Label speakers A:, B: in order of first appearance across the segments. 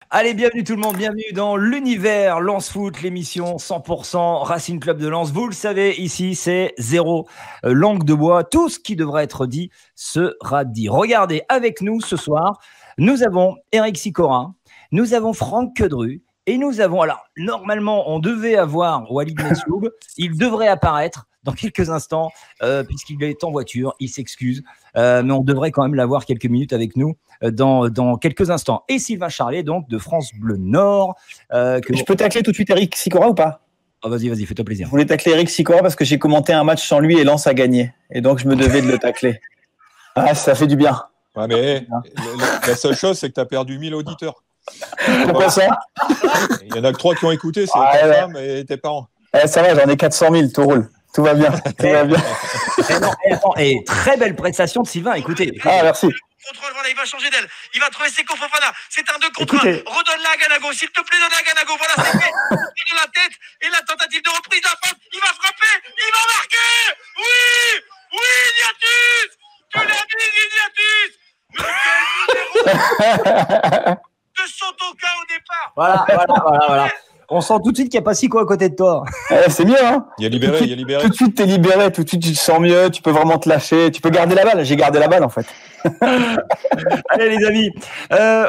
A: Allez, bienvenue tout le monde, bienvenue dans l'univers Lens Foot, l'émission 100% Racing Club de Lens. Vous le savez, ici c'est zéro langue de bois. Tout ce qui devrait être dit sera dit. Regardez, avec nous ce soir, nous avons Eric Sicora, nous avons Franck Quedru et nous avons, alors normalement on devait avoir Walid Messoub, il devrait apparaître dans quelques instants puisqu'il est en voiture, il s'excuse, mais on devrait quand même l'avoir quelques minutes avec nous dans quelques instants. Et Sylvain Charlet, donc de France Bleu Nord.
B: Je peux tacler tout de suite Eric Sicora ou pas?
A: Vas-y, fais-toi plaisir.
B: Je voulais tacler Eric Sicora parce que j'ai commenté un match sans lui et Lens a gagné. Et donc je me devais de le tacler. Ah, ça fait du bien.
C: Ouais, mais la seule chose, c'est que tu as perdu 1000 auditeurs.
B: Pourquoi ça?
C: Il y en a que 3 qui ont écouté, c'est ta femme et tes parents.
B: Ça va, j'en ai 400 000, tout roule. Tout va bien.
A: Et très belle prestation de Sylvain, écoutez.
B: Ah, merci.
D: Contrôle, voilà, il va changer d'aile. Il va trouver Seko Fofana. C'est un 2 contre 1. Redonne-la à Ganago. S'il te plaît, donne-la à Ganago. Voilà, c'est fait. Il de la tête. Et la tentative de reprise de la passe. Il va frapper. Il va marquer. Oui, Ignatus. Tu l'as dit, Ignatus. De Sotoka au départ.
A: Voilà. On sent tout de suite qu'il n'y a pas Siko à côté de toi.
B: C'est mieux, hein?
C: Il y a libéré.
B: Tout de suite, t'es libéré. Tout de suite, tu te sens mieux. Tu peux vraiment te lâcher. Tu peux garder la balle. J'ai gardé la balle, en fait.
A: Allez, les amis.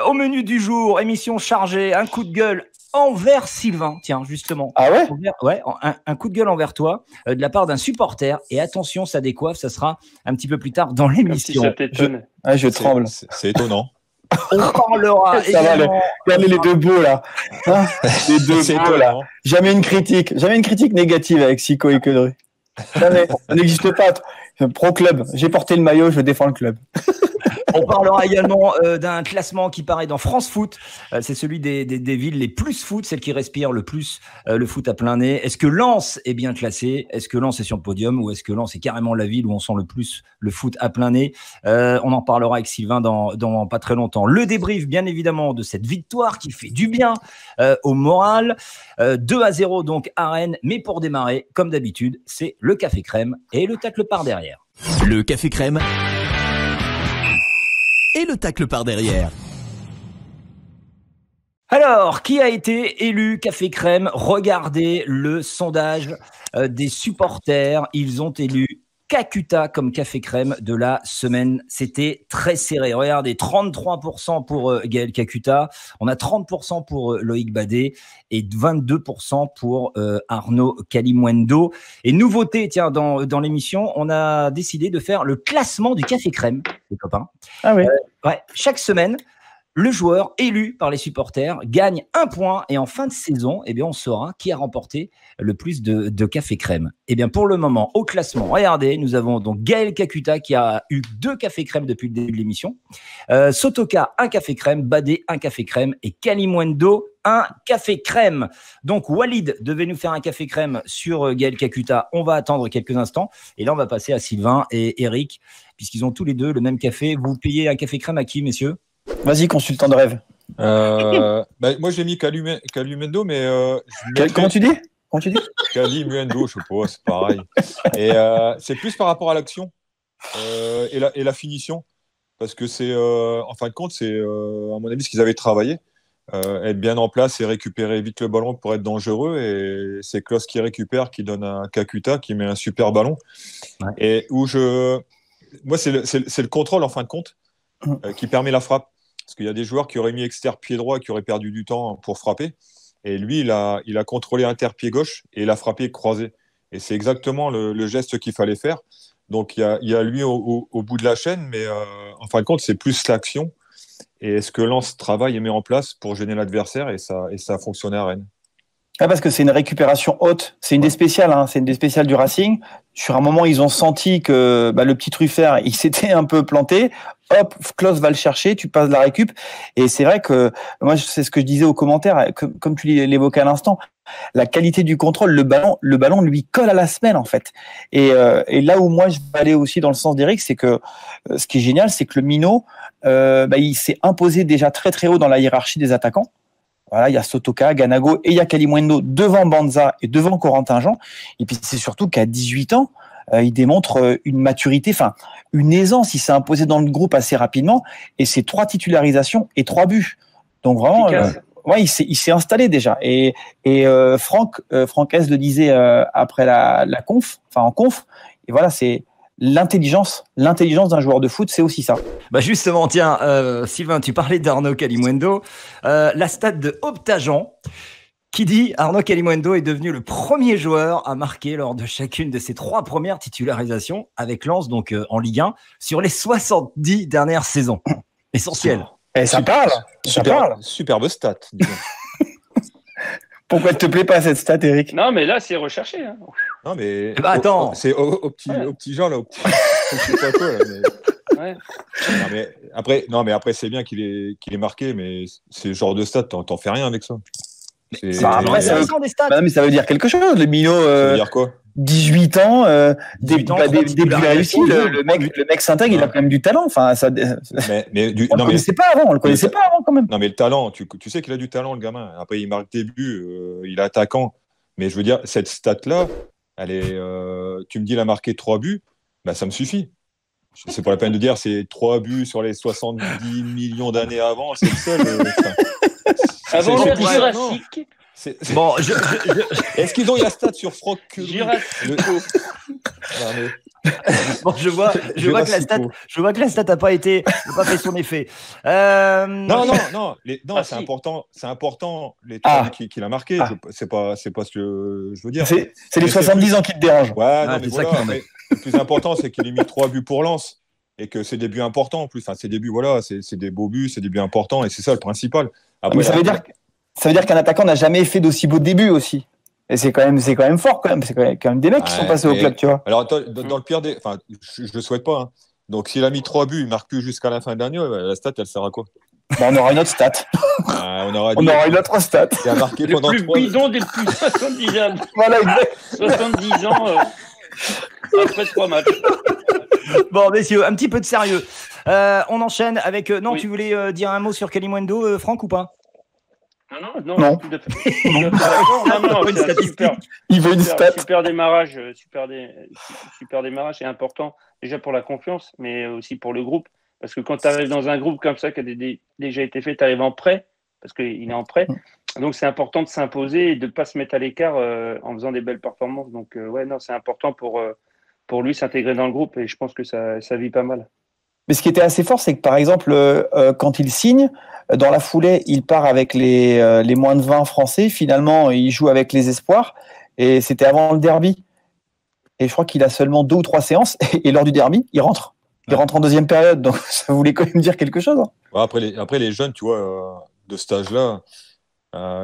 A: Au menu du jour, émission chargée. Un coup de gueule envers Sylvain. Tiens, justement.
B: Ah ouais?
A: Ouais, un coup de gueule envers toi de la part d'un supporter. Et attention, ça décoiffe. Ça sera un petit peu plus tard dans l'émission.
E: Ça t'étonne.
B: Je tremble.
C: C'est étonnant.
A: On parlera également...
B: Regardez les deux beaux, là. Hein, les deux beaux, là. Jamais une critique négative avec Siko et Quedru. Jamais. Ça n'existe pas. Pro club. J'ai porté le maillot, je défends le club.
A: On parlera également d'un classement qui paraît dans France Foot. C'est celui des villes les plus foot, celles qui respirent le plus le foot à plein nez. Est-ce que Lens est bien classé? Est-ce que Lens est sur le podium? Ou est-ce que Lens est carrément la ville où on sent le plus le foot à plein nez? On en parlera avec Sylvain dans pas très longtemps. Le débrief, bien évidemment, de cette victoire qui fait du bien au moral. 2-0 donc à Rennes. Mais pour démarrer, comme d'habitude, c'est le café crème et le tacle par derrière.
F: Le café crème et le tacle par derrière.
A: Alors, qui a été élu café crème? Regardez le sondage des supporters. Ils ont élu Kakuta comme café crème de la semaine. C'était très serré. Regardez, 33% pour Gaël Kakuta. On a 30% pour Loïc Badet et 22% pour Arnaud Kalimwendo. Et nouveauté, tiens, dans l'émission, on a décidé de faire le classement du café crème, les copains.
B: Ah oui.
A: Ouais, chaque semaine, le joueur élu par les supporters gagne 1 point et en fin de saison, eh bien, on saura qui a remporté le plus de café crème. Eh bien, pour le moment, au classement, regardez, nous avons donc Gaël Kakuta qui a eu 2 cafés crème depuis le début de l'émission. Sotoka, 1 café crème. Badé, 1 café crème. Et Kalimwendo, 1 café crème. Donc, Walid devait nous faire un café crème sur Gaël Kakuta. On va attendre quelques instants. Et là, on va passer à Sylvain et Eric, puisqu'ils ont tous les deux le même café. Vous payez un café crème à qui, messieurs?
B: Vas-y, consultant de rêve.
C: Moi, j'ai mis Kalimwendo, mais...
B: Comment tu dis
C: Kalimwendo, je sais pas, c'est pareil. Et c'est plus par rapport à l'action et la finition. Parce que c'est, en fin de compte, c'est, à mon avis, ce qu'ils avaient travaillé. Être bien en place et récupérer vite le ballon pour être dangereux. Et c'est Klos qui récupère, qui donne un Kakuta, qui met un super ballon. Ouais. Et moi, c'est le contrôle, en fin de compte, qui permet la frappe. Parce qu'il y a des joueurs qui auraient mis externe pied droit et qui auraient perdu du temps pour frapper. Et lui, il a contrôlé inter pied gauche et il a frappé croisé. Et c'est exactement le geste qu'il fallait faire. Donc, il y a lui au bout de la chaîne, mais en fin de compte, c'est plus l'action. Et ce que Lens travaille et met en place pour gêner l'adversaire, et ça a fonctionné à Rennes.
B: Ah, parce que c'est une récupération haute. C'est une des spéciales, hein. C'est une des spéciales du Racing. Sur un moment, ils ont senti que le petit Truffert, il s'était un peu planté. Hop, Klos va le chercher, tu passes la récup. Et c'est vrai que moi, c'est ce que je disais aux commentaires, comme tu l'évoquais à l'instant, la qualité du contrôle, le ballon lui colle à la semelle en fait. Et là où moi je vais aller aussi dans le sens d'Eric, c'est que ce qui est génial, c'est que le minot, il s'est imposé déjà très très haut dans la hiérarchie des attaquants. Voilà, il y a Sotoka, Ganago et il y a Kalimwendo devant Banza et devant Corentin Jean. Et puis c'est surtout qu'à 18 ans, il démontre une maturité, une aisance. Il s'est imposé dans le groupe assez rapidement et c'est 3 titularisations et 3 buts. Donc vraiment, ouais, il s'est installé déjà. Et Franck S le disait après la conf, enfin en conf. Et voilà, c'est l'intelligence d'un joueur de foot, c'est aussi ça.
A: Bah justement, tiens, Sylvain, tu parlais d'Arnaud Kalimuendo. La stat de Optagen qui dit Arnaud Kalimuendo est devenu le premier joueur à marquer lors de chacune de ses 3 premières titularisations avec Lens, donc en Ligue 1, sur les 70 dernières saisons. Essentiel.
B: Et ça parle.
C: Superbe stat. Disons.
B: Pourquoi te plaît pas cette stat, Eric?
E: Non, mais là, c'est recherché. Hein.
C: Non, mais.
A: Bah, attends.
C: C'est au petit genre, là. Au petit poids, là, mais...
E: Ouais.
C: Mais après, c'est bien qu'il est marqué, mais c'est le genre de stat, t'en fais rien avec ça.
B: Après, ça veut dire quelque chose. Le Mino,
C: ça veut dire quoi?
B: 18 ans, début réussi. Le mec s'intègre, il a quand même du talent. Enfin, ça. On le connaissait pas avant, quand même.
C: Non, mais le talent, tu sais qu'il a du talent, le gamin. Après, il marque des buts, il est attaquant. Mais je veux dire, cette stat-là, elle est. Tu me dis, il a marqué 3 buts, bah, ça me suffit. C'est pas la peine de dire c'est 3 buts sur les 70 millions d'années avant, c'est le seul.
E: Avant l'ère Jurassique.
A: Bon,
C: Est-ce qu'ils ont eu la stat sur Franck
E: Jurassique.
A: Bon, je vois que la stat n'a pas fait son effet.
C: Non, c'est
E: si.
C: important. C'est important les 3 buts qu'il a marqués. C'est pas ce que je veux dire.
B: C'est les 70 ans qui te dérangent.
C: Ouais, non, mais voilà. Le plus important, c'est qu'il ait mis 3 buts pour Lens et que c'est des buts importants en plus. Enfin, c'est des buts, voilà, c'est des beaux buts, c'est des buts importants et c'est ça le principal. Après,
B: mais ça veut dire qu'un attaquant n'a jamais fait d'aussi beaux débuts aussi. Et c'est quand même fort quand même. C'est quand même des mecs qui sont passés au club, tu vois.
C: Alors dans le pire des, enfin, je le souhaite pas. Hein. Donc s'il a mis 3 buts, il marque plus jusqu'à la fin de l'année, la stat, elle sert à quoi?
B: On aura une autre stat.
C: On aura
B: une autre stat.
C: Il a marqué
E: Le
C: pendant
E: plus bidon des plus 70 ans.
B: Voilà, exact.
E: 70 ans après 3 matchs.
A: Bon, messieurs, un petit peu de sérieux. On enchaîne avec. Non,
E: Oui.
A: tu voulais dire un mot sur Kalimuendo, Franck, ou pas?
E: Non.
B: Non.
E: C'est un super.
B: Il veut une stat.
E: Super démarrage, super démarrage, c'est important déjà pour la confiance, mais aussi pour le groupe. Parce que quand tu arrives dans un groupe comme ça qui a déjà été fait, tu arrives en prêt, parce qu'il est en prêt. Donc c'est important de s'imposer et de ne pas se mettre à l'écart en faisant des belles performances. Donc c'est important pour lui s'intégrer dans le groupe et je pense que ça vit pas mal.
B: Mais ce qui était assez fort, c'est que par exemple, quand il signe, dans la foulée, il part avec les moins de 20 français. Finalement, il joue avec les espoirs. Et c'était avant le derby. Et je crois qu'il a seulement 2 ou 3 séances. Et lors du derby, il rentre. Il rentre en deuxième période. Donc, ça voulait quand même dire quelque chose. Hein.
C: Ouais, après, les jeunes, tu vois, de cet âge-là,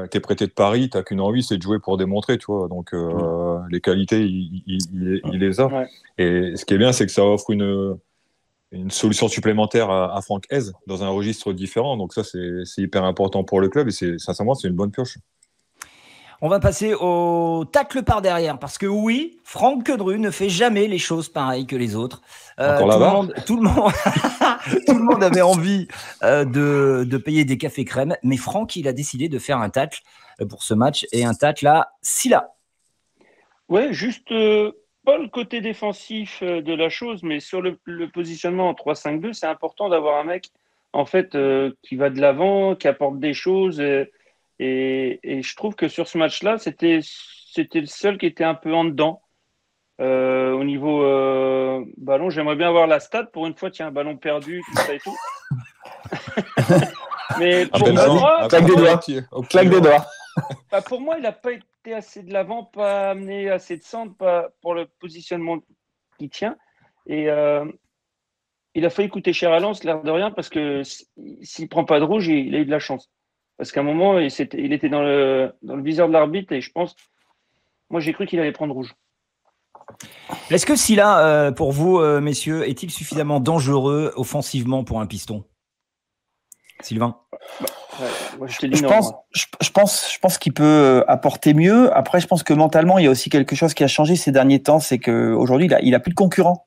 C: t'es prêté de Paris, t'as qu'une envie, c'est de jouer pour démontrer, tu vois. Donc, les qualités, il les a. Ouais. Et ce qui est bien, c'est que ça offre une solution supplémentaire à Franck Hez dans un registre différent. Donc ça, c'est hyper important pour le club et sincèrement, c'est une bonne pioche.
A: On va passer au tacle par derrière parce que oui, Franck Quedru ne fait jamais les choses pareilles que les autres. Tout le monde avait envie de payer des cafés crème, mais Franck, il a décidé de faire un tacle pour ce match et un tacle à Sylla.
E: Ouais, juste pas le côté défensif de la chose, mais sur le positionnement en 3-5-2, c'est important d'avoir un mec en fait qui va de l'avant, qui apporte des choses. Et je trouve que sur ce match-là, c'était le seul qui était un peu en dedans. Au niveau ballon, j'aimerais bien avoir la stat. Pour une fois, tiens, un ballon perdu, tout ça et tout. Mais pour moi,
B: claque des doigts.
E: Bah pour moi, il n'a pas été assez de l'avant, pas amené assez de centre, pas pour le positionnement qui tient. Et il a failli coûter cher à Lens, l'air de rien, parce que s'il ne prend pas de rouge, il a eu de la chance. Parce qu'à un moment, il était dans le viseur de l'arbitre et je pense, moi j'ai cru qu'il allait prendre rouge.
A: Est-ce que Sylla, pour vous, messieurs, est-il suffisamment dangereux offensivement pour un piston? Sylvain?
E: Moi, je
B: pense qu'il peut apporter mieux. Après, je pense que mentalement, il y a aussi quelque chose qui a changé ces derniers temps, c'est qu'aujourd'hui, il a plus de concurrents.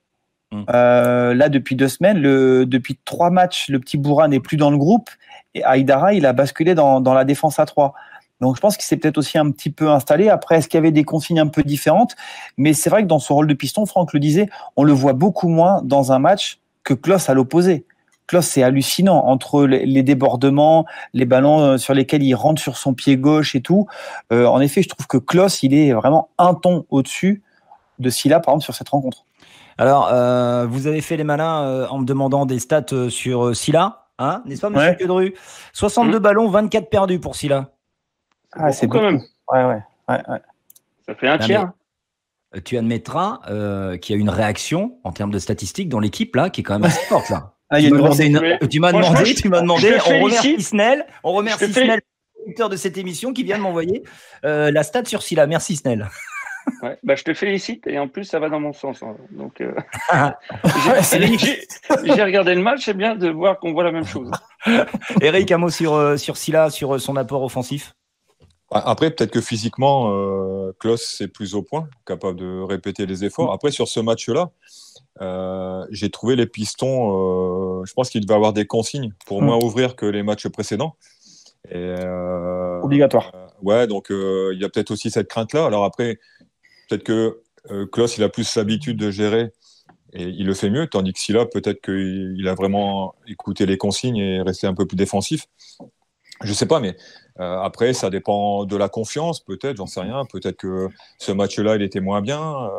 B: Là, depuis 2 semaines, depuis 3 matchs, le petit Bourrin n'est plus dans le groupe et Aïdara, il a basculé dans la défense à 3. Donc, je pense qu'il s'est peut-être aussi un petit peu installé. Après, est-ce qu'il y avait des consignes un peu différentes? Mais c'est vrai que dans son rôle de piston, Franck le disait, on le voit beaucoup moins dans un match que Klos à l'opposé. Klose, c'est hallucinant entre les débordements, les ballons sur lesquels il rentre sur son pied gauche et tout. En effet, je trouve que Klose, il est vraiment un ton au-dessus de Sylla, par exemple, sur cette rencontre.
A: Alors, vous avez fait les malins en me demandant des stats sur Sylla, hein, n'est-ce pas, monsieur Quedru? 62 ballons, 24 perdus pour Sylla.
B: Ah, c'est quand même. Ouais.
E: Ça fait un tiers.
A: Tu admettras qu'il y a une réaction en termes de statistiques dans l'équipe là qui est quand même assez forte là.
B: Ah,
A: tu m'as demandé. On remercie Snell,
E: Snell,
A: producteur de cette émission, qui vient de m'envoyer la stat sur Sylla. Merci Snell.
E: Ouais, je te félicite et en plus ça va dans mon sens. Hein. Donc j'ai regardé le match, c'est bien de voir qu'on voit la même chose.
A: Eric, un mot sur Sylla, sur son apport offensif.
C: Après, peut-être que physiquement, Klose c'est plus au point, capable de répéter les efforts. Après, sur ce match-là, j'ai trouvé les pistons. Je pense qu'il devait avoir des consignes pour moins ouvrir que les matchs précédents.
B: Obligatoire.
C: Ouais, donc il y a peut-être aussi cette crainte-là. Alors après, peut-être que Klose il a plus l'habitude de gérer et il le fait mieux, tandis que Sylla, peut-être qu'il a vraiment écouté les consignes et resté un peu plus défensif. Je sais pas, mais après, ça dépend de la confiance, peut-être, j'en sais rien. Peut-être que ce match-là, il était moins bien.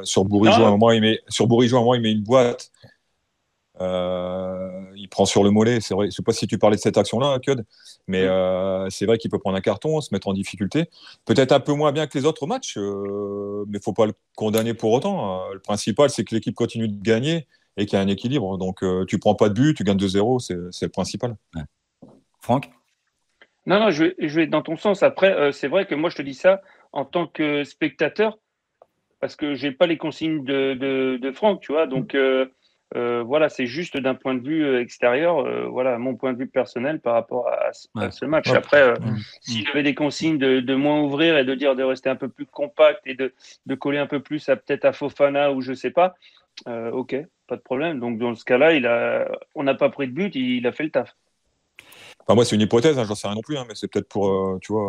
C: Sur Bourigeaud, à un moment, il met une boîte. Il prend sur le mollet. C'est vrai. Je sais pas si tu parlais de cette action-là, Cud, mais c'est vrai qu'il peut prendre un carton, se mettre en difficulté. Peut-être un peu moins bien que les autres matchs, mais faut pas le condamner pour autant. Le principal, c'est que l'équipe continue de gagner et qu'il y a un équilibre. Donc, tu prends pas de but, tu gagnes 2-0, c'est le principal.
A: Ouais. Franck ?
E: Non, je vais dans ton sens. Après, c'est vrai que moi, je te dis ça en tant que spectateur, parce que j'ai pas les consignes de Franck, tu vois. Donc, voilà, c'est juste d'un point de vue extérieur, voilà, mon point de vue personnel par rapport à ce match. Ouais. Après, s'il avait des consignes de moins ouvrir et de dire de rester un peu plus compact et de coller un peu plus peut-être à Fofana ou je sais pas, ok, pas de problème. Donc, dans ce cas-là, on n'a pas pris de but, il a fait le taf.
C: Enfin, moi, c'est une hypothèse, j'en sais rien non plus, mais c'est peut-être pour, tu vois.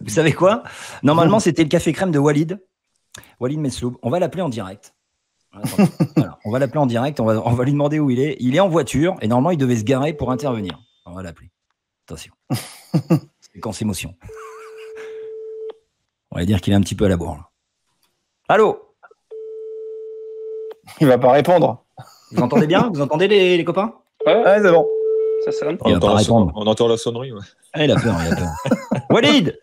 A: Vous savez quoi ? Normalement, c'était le café crème de Walid Mesloub. On va l'appeler en direct. Voilà, on va l'appeler en direct, on va lui demander où il est. Il est en voiture et normalement, il devait se garer pour intervenir. On va l'appeler. Attention. Séquence émotion. On va dire qu'il est un petit peu à la bourre. Allô ?
B: Il va pas répondre.
A: Vous entendez bien ? Vous entendez les copains ?
B: Ouais, c'est bon.
E: Ça sonne.
C: On entend la sonnerie, ouais.
A: Ah, il a peur. Walid !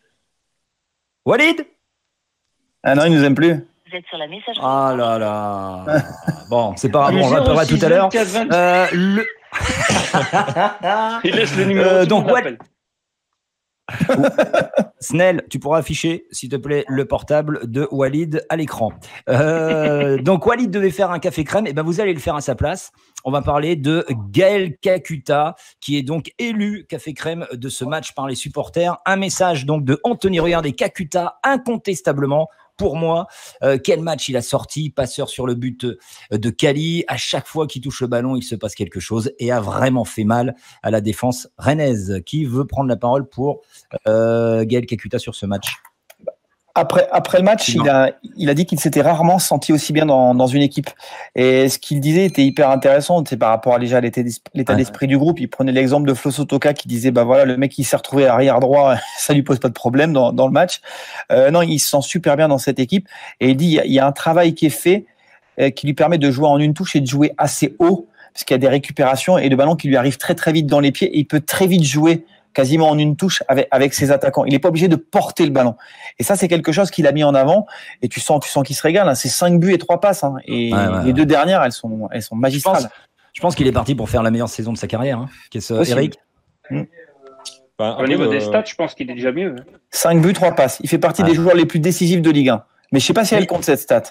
B: Ah non, il nous aime plus.
G: Vous êtes sur la messagerie.
A: Ah là là. Bon, c'est pas grave, on rappellera tout à l'heure.
E: Il laisse le numéro.
A: Donc, Snell, tu pourras afficher, s'il te plaît, le portable de Walid à l'écran. Donc, Walid devait faire un café crème, et ben vous allez le faire à sa place. On va parler de Gaël Kakuta, qui est donc élu café crème de ce match par les supporters. Un message donc de Anthony Ruyard et Kakuta, incontestablement. Pour moi, quel match il a sorti, passeur sur le but de Kali. À chaque fois qu'il touche le ballon, il se passe quelque chose et a vraiment fait mal à la défense rennaise. Qui veut prendre la parole pour Gaël Kakuta sur ce match ?
B: Après le match, il a dit qu'il s'était rarement senti aussi bien dans une équipe. Et ce qu'il disait était hyper intéressant. C'est par rapport à déjà l'état d'esprit du groupe. Il prenait l'exemple de Flo Sotoka qui disait, bah voilà, le mec il s'est retrouvé arrière droit, ça lui pose pas de problème dans le match. Non, il se sent super bien dans cette équipe. Et il dit, il y a un travail qui est fait qui lui permet de jouer en une touche et de jouer assez haut, parce qu'il y a des récupérations et de ballons qui lui arrivent très très vite dans les pieds. Et il peut très vite jouer quasiment en une touche avec ses attaquants. Il n'est pas obligé de porter le ballon. Et ça, c'est quelque chose qu'il a mis en avant. Et tu sens qu'il se régale. Hein. C'est 5 buts et 3 passes. Hein. Et les deux dernières, elles sont magistrales.
A: Je pense qu'il est parti pour faire la meilleure saison de sa carrière. Hein. Qu'est-ce, Eric ?
E: Au niveau des stats, je pense qu'il est déjà mieux.
B: 5 buts, 3 passes. Il fait partie des joueurs les plus décisifs de Ligue 1. Mais je ne sais pas si elle compte cette stat.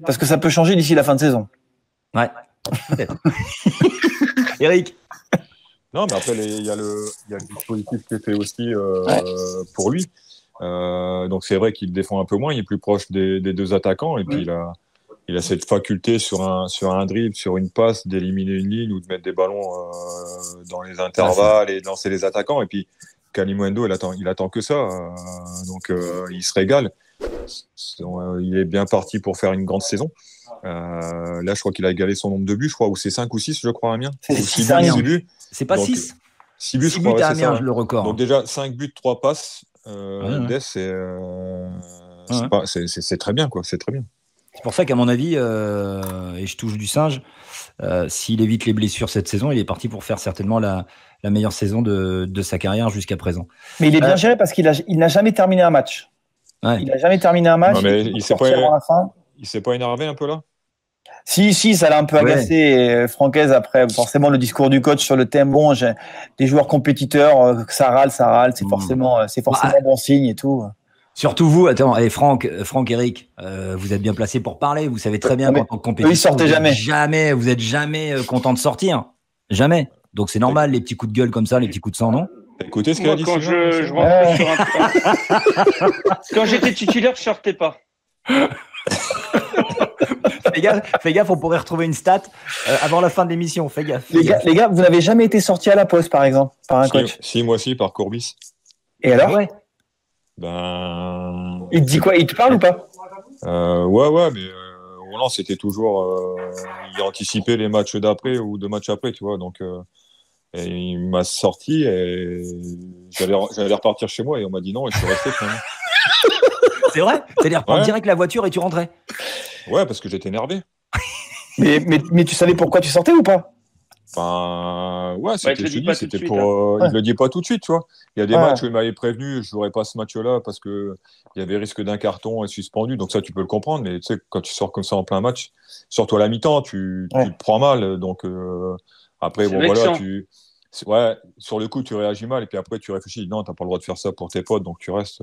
B: Parce que ça peut changer d'ici la fin de saison.
A: Ouais, peut-être. Eric ?
C: Non, mais après, il y a le dispositif qui est fait aussi pour lui. Donc, c'est vrai qu'il défend un peu moins. Il est plus proche des deux attaquants. Et puis, il a cette faculté sur un dribble, sur une passe, d'éliminer une ligne ou de mettre des ballons dans les intervalles et de lancer les attaquants. Et puis, Kalimuendo, il attend que ça. Donc, il se régale. Il est bien parti pour faire une grande saison. Là, je crois qu'il a égalé son nombre de buts, je crois, ou c'est 5 ou 6, je crois, Amiens.
B: C'est
C: Ou
B: 6
C: 6 buts,
B: Amiens.
C: 6 buts.
A: C'est pas
C: Donc,
A: 6.
C: 6 buts,
A: 6
C: je crois,
A: buts
C: ouais,
A: à
C: c'est
A: Amiens,
C: ça.
A: le record.
C: Donc déjà, 5 buts, 3 passes.
A: Ouais.
C: Dès, c'est très bien, quoi. C'est très bien.
A: C'est pour ça qu'à mon avis, et je touche du singe, s'il évite les blessures cette saison, il est parti pour faire certainement la meilleure saison de sa carrière jusqu'à présent.
B: Mais il est bien géré parce qu'il n'a jamais terminé un match.
A: Ouais.
B: Il n'a jamais terminé un match.
C: Non, mais
B: il s'est
C: pas énervé un peu là?
B: Si, ça l'a un peu agacé. Et Francaise, après, forcément, le discours du coach sur le thème, bon, j'ai des joueurs compétiteurs, ça râle, c'est forcément bon signe et tout.
A: Surtout vous, attends, et Franck, Eric, vous êtes bien placé pour parler. Vous savez très bien qu'en tant que compétiteur,
B: eux, ils sortaient jamais.
A: Vous êtes jamais content de sortir. Jamais. Donc c'est normal, les petits coups de gueule comme ça, les petits coups de sang, non?
C: Écoutez ce qu'il a dit.
E: Quand je rentrais sur un quand j'étais titulaire, je sortais pas.
A: Fais gaffe, on pourrait retrouver une stat avant la fin de l'émission. Fais gaffe.
B: Les gars, vous n'avez jamais été sortis à la pause, par exemple, par un coach?
C: Si, moi aussi, par Courbis.
B: Et alors?
A: Ouais.
C: Ben.
B: Il te dit quoi? Il te parle ou pas?
C: Ouais, mais Roland, c'était toujours. Il anticipait les matchs d'après ou 2 matchs après, tu vois. Donc, et il m'a sorti et j'allais repartir chez moi et on m'a dit non et je suis resté finalement.
A: C'est vrai? C'est-à-dire prendre direct la voiture et tu rentrais?
C: Ouais, parce que j'étais énervé.
B: mais tu savais pourquoi tu sortais ou pas?
C: Ben, ouais, c'était
E: pour.
C: Il le dit pas tout de suite, tu vois. Il y a des matchs où il m'avait prévenu, je jouerais pas ce match-là parce que il y avait risque d'un carton et suspendu. Donc ça, tu peux le comprendre. Mais tu sais, quand tu sors comme ça en plein match, surtout à la mi-temps, tu te prends mal. Donc après, bon voilà, sur le coup, tu réagis mal et puis après, tu réfléchis. Non, t'as pas le droit de faire ça pour tes potes, donc tu restes.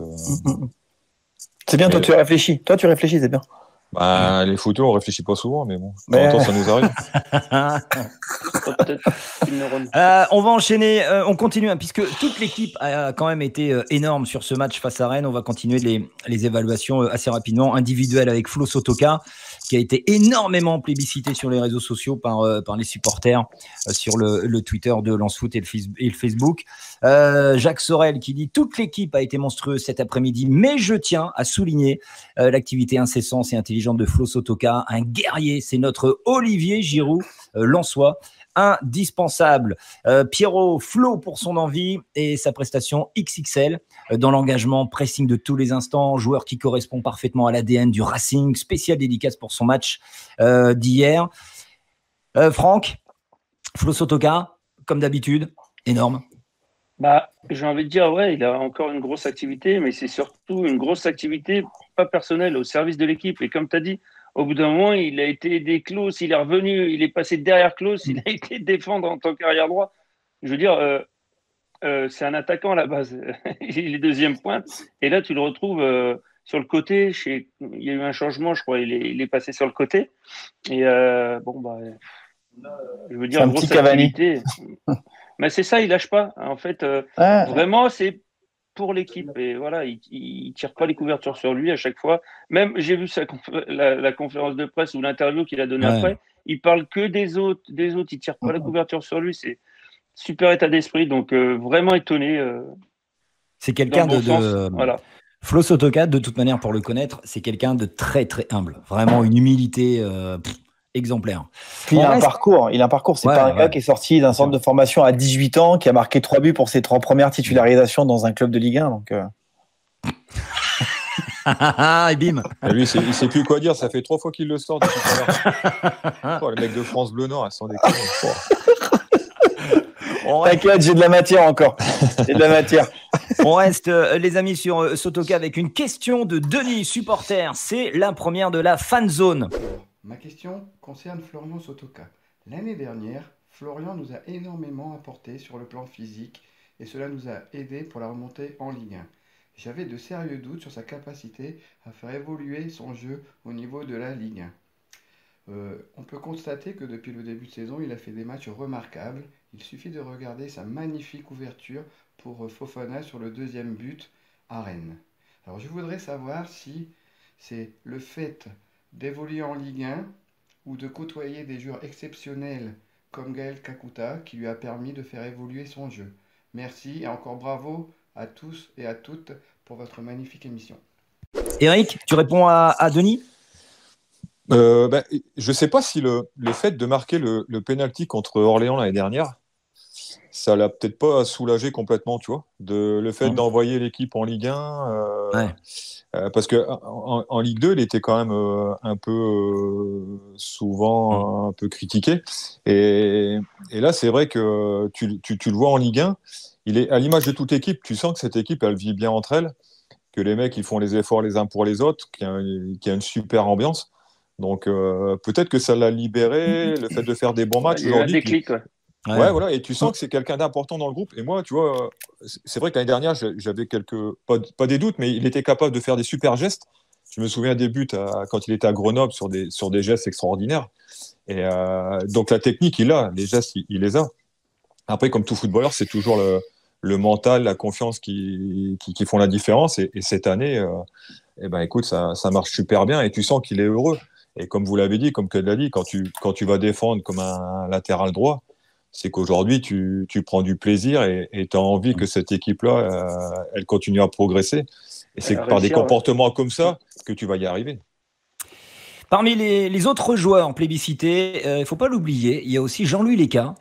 B: C'est bien, toi, tu réfléchis. Toi, tu réfléchis, c'est bien.
C: Bah, les photos, on réfléchit pas souvent, mais bon, de temps en temps, ça nous arrive.
A: On va enchaîner, on continue, hein, puisque toute l'équipe a quand même été énorme sur ce match face à Rennes. On va continuer les évaluations assez rapidement, individuelles avec Flo Sotoka, qui a été énormément plébiscité sur les réseaux sociaux par les supporters, sur le Twitter de Lens Foot et le Facebook. Jacques Sorel qui dit « Toute l'équipe a été monstrueuse cet après-midi, mais je tiens à souligner l'activité incessante et intelligente de Flo Sotoka, un guerrier, c'est notre Olivier Giroud, lensois, indispensable. Pierrot, Flo pour son envie et sa prestation XXL dans l'engagement, pressing de tous les instants, joueur qui correspond parfaitement à l'ADN du Racing, spécial dédicace pour son match d'hier. Franck, Flo Sotoka, comme d'habitude, énorme.
E: Bah, j'ai envie de dire, ouais, il a encore une grosse activité, mais c'est surtout une grosse activité, pas personnelle, au service de l'équipe. Et comme tu as dit, au bout d'un moment, il a été aidé Klaus, il est revenu, il est passé derrière Klaus, il a été défendre en tant qu'arrière droit. Je veux dire, c'est un attaquant à la base. Il est deuxième pointe. Et là, tu le retrouves sur le côté. Il y a eu un changement, je crois. Il est passé sur le côté. Et bon, bah, je veux dire,
B: c'est un
E: grosse
B: petit
E: activité. Mais c'est ça, il lâche pas. En fait, vraiment, c'est pour l'équipe. Et voilà, il tire pas les couvertures sur lui à chaque fois. Même, j'ai vu la conférence de presse ou l'interview qu'il a donnée après. Il parle que des autres. Il tire pas la couverture sur lui. C'est super état d'esprit. Donc, vraiment étonné.
A: C'est quelqu'un
E: voilà.
A: Flo Sotoka, de toute manière, pour le connaître, c'est quelqu'un de très, très humble. Vraiment une humilité exemplaire.
B: Puis il a un parcours. C'est pas un gars qui est sorti d'un centre de formation à 18 ans, qui a marqué 3 buts pour ses 3 premières titularisations dans un club de Ligue 1. Donc,
A: et bim.
C: Et lui, il sait plus quoi dire. Ça fait 3 fois qu'il le sort depuis tout à l'heure. Le mec de France Bleu Nord, sans déconner.
B: T'inquiète, j'ai de la matière encore.
A: On reste, les amis, sur Sotoka avec une question de Denis, supporter. C'est la première de la fan zone.
G: Ma question concerne Florian Sotoka. L'année dernière, Florian nous a énormément apporté sur le plan physique et cela nous a aidés pour la remontée en Ligue 1. J'avais de sérieux doutes sur sa capacité à faire évoluer son jeu au niveau de la Ligue 1. On peut constater que depuis le début de saison, il a fait des matchs remarquables. Il suffit de regarder sa magnifique ouverture pour Fofana sur le 2e but à Rennes. Alors je voudrais savoir si c'est le fait d'évoluer en Ligue 1 ou de côtoyer des joueurs exceptionnels comme Gaël Kakuta qui lui a permis de faire évoluer son jeu. Merci et encore bravo à tous et à toutes pour votre magnifique émission.
A: Eric, tu réponds à Denis ?
C: Je ne sais pas si le fait de marquer le penalty contre Orléans l'année dernière, ça l'a peut-être pas soulagé complètement, tu vois, le fait d'envoyer l'équipe en Ligue 1, parce que en Ligue 2, il était quand même un peu souvent un peu critiqué, et là, c'est vrai que tu le vois en Ligue 1, il est à l'image de toute équipe. Tu sens que cette équipe, elle vit bien entre elles, que les mecs, ils font les efforts les uns pour les autres, qu'il y a une super ambiance. Donc peut-être que ça l'a libéré, le fait de faire des bons matchs
E: Il y a eu un
C: aujourd'hui.
E: déclic, ouais.
C: Ouais, voilà, et tu sens que c'est quelqu'un d'important dans le groupe. Et moi, tu vois, c'est vrai que l'année dernière, j'avais pas des doutes, mais il était capable de faire des super gestes. Je me souviens des buts quand il était à Grenoble sur des gestes extraordinaires. Et donc la technique, les gestes, il les a. Après, comme tout footballeur, c'est toujours le mental, la confiance qui font la différence. Et cette année, écoute, ça marche super bien et tu sens qu'il est heureux. Et comme vous l'avez dit, comme Claude l'a dit, quand tu vas défendre comme un latéral droit, c'est qu'aujourd'hui, tu prends du plaisir et tu as envie que cette équipe-là, elle continue à progresser. Et c'est par des comportements comme ça que tu vas y arriver.
A: Parmi les autres joueurs plébiscités, il ne faut pas l'oublier, il y a aussi Jean-Louis Léca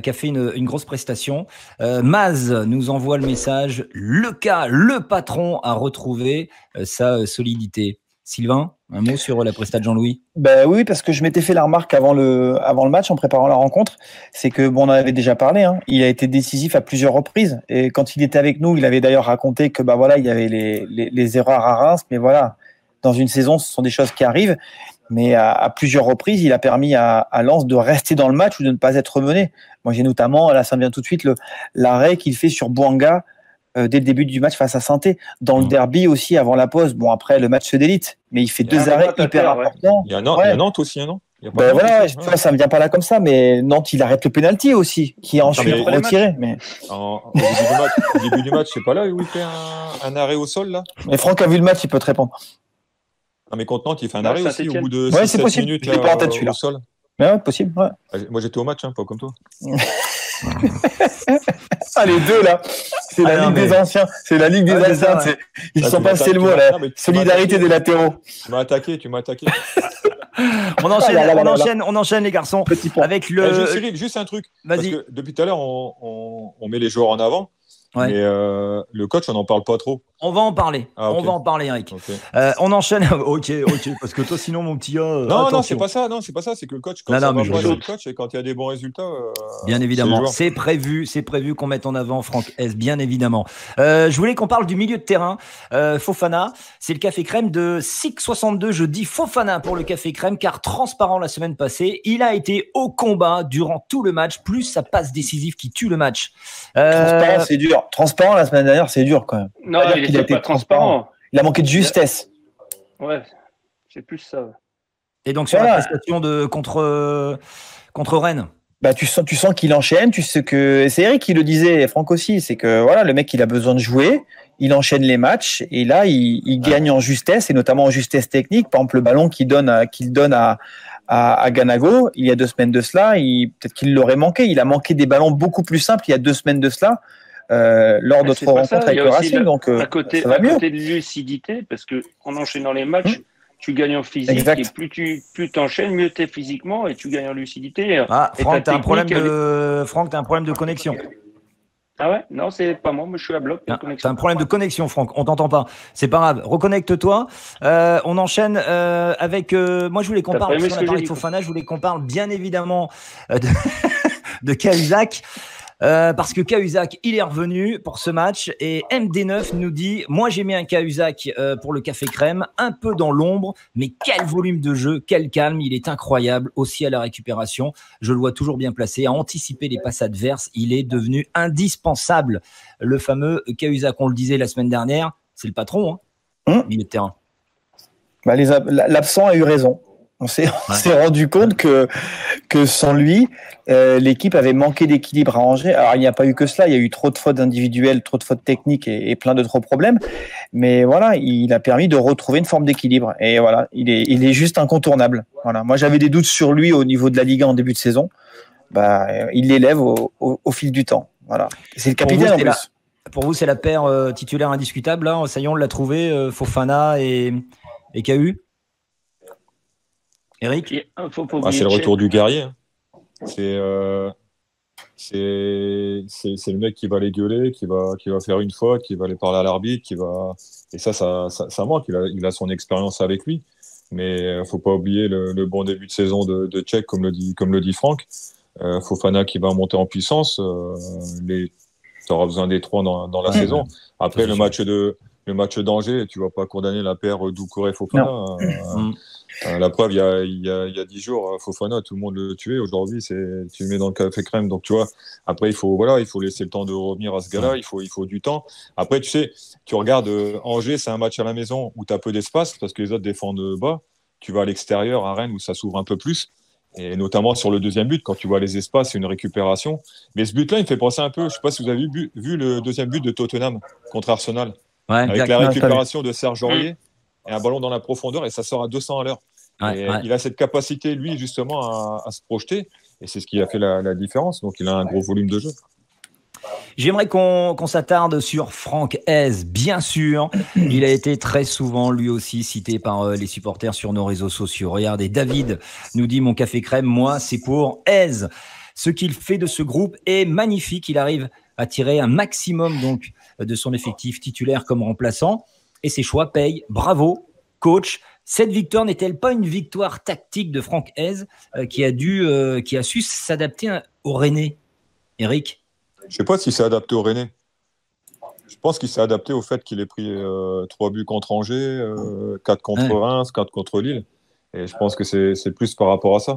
A: qui a fait une grosse prestation. Maz nous envoie le message, le patron a retrouvé sa solidité. Sylvain, un mot sur la prestation de Jean-Louis?
B: Oui, parce que je m'étais fait la remarque avant le match en préparant la rencontre, c'est que on en avait déjà parlé, hein, il a été décisif à plusieurs reprises et quand il était avec nous, il avait d'ailleurs raconté que il y avait les erreurs à Reims, mais voilà, dans une saison, ce sont des choses qui arrivent. Mais à plusieurs reprises, il a permis à Lens de rester dans le match ou de ne pas être mené. Moi, j'ai notamment, là, ça me vient tout de suite, l'arrêt qu'il fait sur Bouanga dès le début du match face à Saint-Étienne. Dans le derby aussi, avant la pause. Bon, après, le match se délite, mais il fait deux arrêts hyper importants.
C: Il y a Nantes aussi, non?
B: Ça me vient pas là comme ça, mais Nantes, il arrête le pénalty aussi, qui est ensuite retiré. Mais...
C: Au début du match, c'est pas là où il fait un arrêt au sol, là?
B: Mais Franck a vu le match, il peut te répondre.
C: Ah, mais contre Nantes, il fait un arrêt aussi au bout de
B: 6-7
C: minutes
B: là, pas en tête,
C: au sol.
B: Ouais, possible. Ouais.
C: Moi, j'étais au match, pas comme toi.
B: Les deux, là. C'est la Ligue des Anciens. C'est la Ligue des Anciens. Ils sont passés le mot, là. Solidarité des latéraux.
C: Tu m'as attaqué.
A: On enchaîne, les garçons. Avec le.
C: Cyril, juste un truc.
A: Vas-y.
C: Parce que depuis tout à l'heure, on met les joueurs en avant. Ouais. Mais le coach, on n'en parle pas trop.
A: On va en parler.
C: Ah, okay.
A: On va en parler, Eric.
C: Okay.
A: On enchaîne. Ok. Parce que toi, sinon, mon petit gars.
C: Non, c'est pas ça. C'est que le coach, quand ça va pas, c'est le coach, et quand il y a des bons résultats.
A: Bien évidemment. C'est prévu qu'on mette en avant Franck S. Bien évidemment. Je voulais qu'on parle du milieu de terrain. Fofana, c'est le Café Crème de 662. Je dis Fofana pour le Café Crème, car transparent la semaine passée, il a été au combat durant tout le match, plus sa passe décisive qui tue le match.
B: Transparent, c'est dur. Transparent, la semaine dernière, c'est dur quand même.
E: Non, il a été pas transparent.
B: Il a manqué de justesse.
E: Ouais, c'est plus ça.
A: Et donc, sur la prestation contre Rennes,
B: tu sens qu'il enchaîne. Tu sais que c'est Eric qui le disait, et Franck aussi. C'est que le mec, il a besoin de jouer. Il enchaîne les matchs et là, il gagne en justesse et notamment en justesse technique. Par exemple, le ballon qu'il donne à Ganago, il y a 2 semaines de cela, peut-être qu'il l'aurait manqué. Il a manqué des ballons beaucoup plus simples il y a 2 semaines de cela. Lors d'autres rencontres avec le Racing, donc
E: à côté de lucidité, parce que en enchaînant les matchs, tu gagnes en physique, exact. Et plus t'enchaînes, mieux t'es physiquement et tu gagnes en lucidité.
A: Franck, t'as un problème de connexion.
E: Ah ouais? Non, c'est pas moi, je suis à bloc.
A: T'as un problème de connexion, Franck, on t'entend pas. C'est pas grave, reconnecte-toi. On enchaîne avec... moi, je voulais qu'on parle, sur la parole de Fofana, je voulais qu'on parle bien évidemment de Cahuzac. Parce que Cahuzac, il est revenu pour ce match et MD9 nous dit « Moi, j'ai mis un Cahuzac pour le Café Crème, un peu dans l'ombre, mais quel volume de jeu, quel calme, il est incroyable, aussi à la récupération. Je le vois toujours bien placé, à anticiper les passes adverses, il est devenu indispensable. » Le fameux Cahuzac, on le disait la semaine dernière, c'est le patron, milieu de terrain.
B: L'absent a eu raison. On s'est rendu compte que sans lui, l'équipe avait manqué d'équilibre à Angers. Alors, il n'y a pas eu que cela. Il y a eu trop de fautes individuelles, trop de fautes techniques et plein d'autres problèmes. Mais voilà, il a permis de retrouver une forme d'équilibre. Et voilà, il est juste incontournable. Voilà. Moi, j'avais des doutes sur lui au niveau de la Ligue 1 en début de saison. Il l'élève au fil du temps. Voilà. C'est le capitaine en plus.
A: Pour vous, c'est la paire titulaire indiscutable. Là. Ça y est, on l'a trouvé, Fofana et Cahu. Eric?
E: Faut pas
C: Ah,
E: oublier
C: c'est le
E: Tchèque.
C: retour du guerrier. Hein. C'est le mec qui va les gueuler, qui va faire une faute, qui va aller parler à l'arbitre, et ça manque. Il a son expérience avec lui, mais faut pas oublier le bon début de saison de Tchèque, comme le dit Franck. Fofana qui va monter en puissance. Tu auras besoin des trois dans la saison. Après le match d'Angers, tu vas pas condamner la paire Doucouré-Fofana. La preuve, il y a 10 jours, Fofana, tout le monde le tuait. Aujourd'hui, tu le mets dans le café crème. Donc, tu vois, après, il faut laisser le temps de revenir à ce gars-là. Il faut du temps. Après, tu sais, tu regardes Angers, c'est un match à la maison où tu as peu d'espace parce que les autres défendent bas. Tu vas à l'extérieur, à Rennes, où ça s'ouvre un peu plus. Et notamment sur le deuxième but, quand tu vois les espaces, c'est une récupération. Mais ce but-là, il me fait penser un peu, je ne sais pas si vous avez vu le deuxième but de Tottenham contre Arsenal. Avec la récupération de Serge Aurier et un ballon dans la profondeur, et ça sort à 200 à l'heure. Il a cette capacité, lui, justement, à se projeter, et c'est ce qui a fait la différence. Donc, il a un gros volume de jeu.
A: J'aimerais qu'on s'attarde sur Franck Hez, bien sûr. Il a été très souvent, lui aussi, cité par les supporters sur nos réseaux sociaux. Regardez, David nous dit, mon café crème, moi, c'est pour Hez. Ce qu'il fait de ce groupe est magnifique. Il arrive à tirer un maximum donc de son effectif titulaire comme remplaçant. Et ses choix payent. Bravo, coach. Cette victoire n'est-elle pas une victoire tactique de Franck Hez qui a su s'adapter au Rennais, Eric?
C: Je ne sais pas s'il s'est adapté au Rennais. Je pense qu'il s'est adapté au fait qu'il ait pris 3 buts contre Angers, 4 contre Reims, 4 contre Lille. Et je pense que c'est plus par rapport à ça.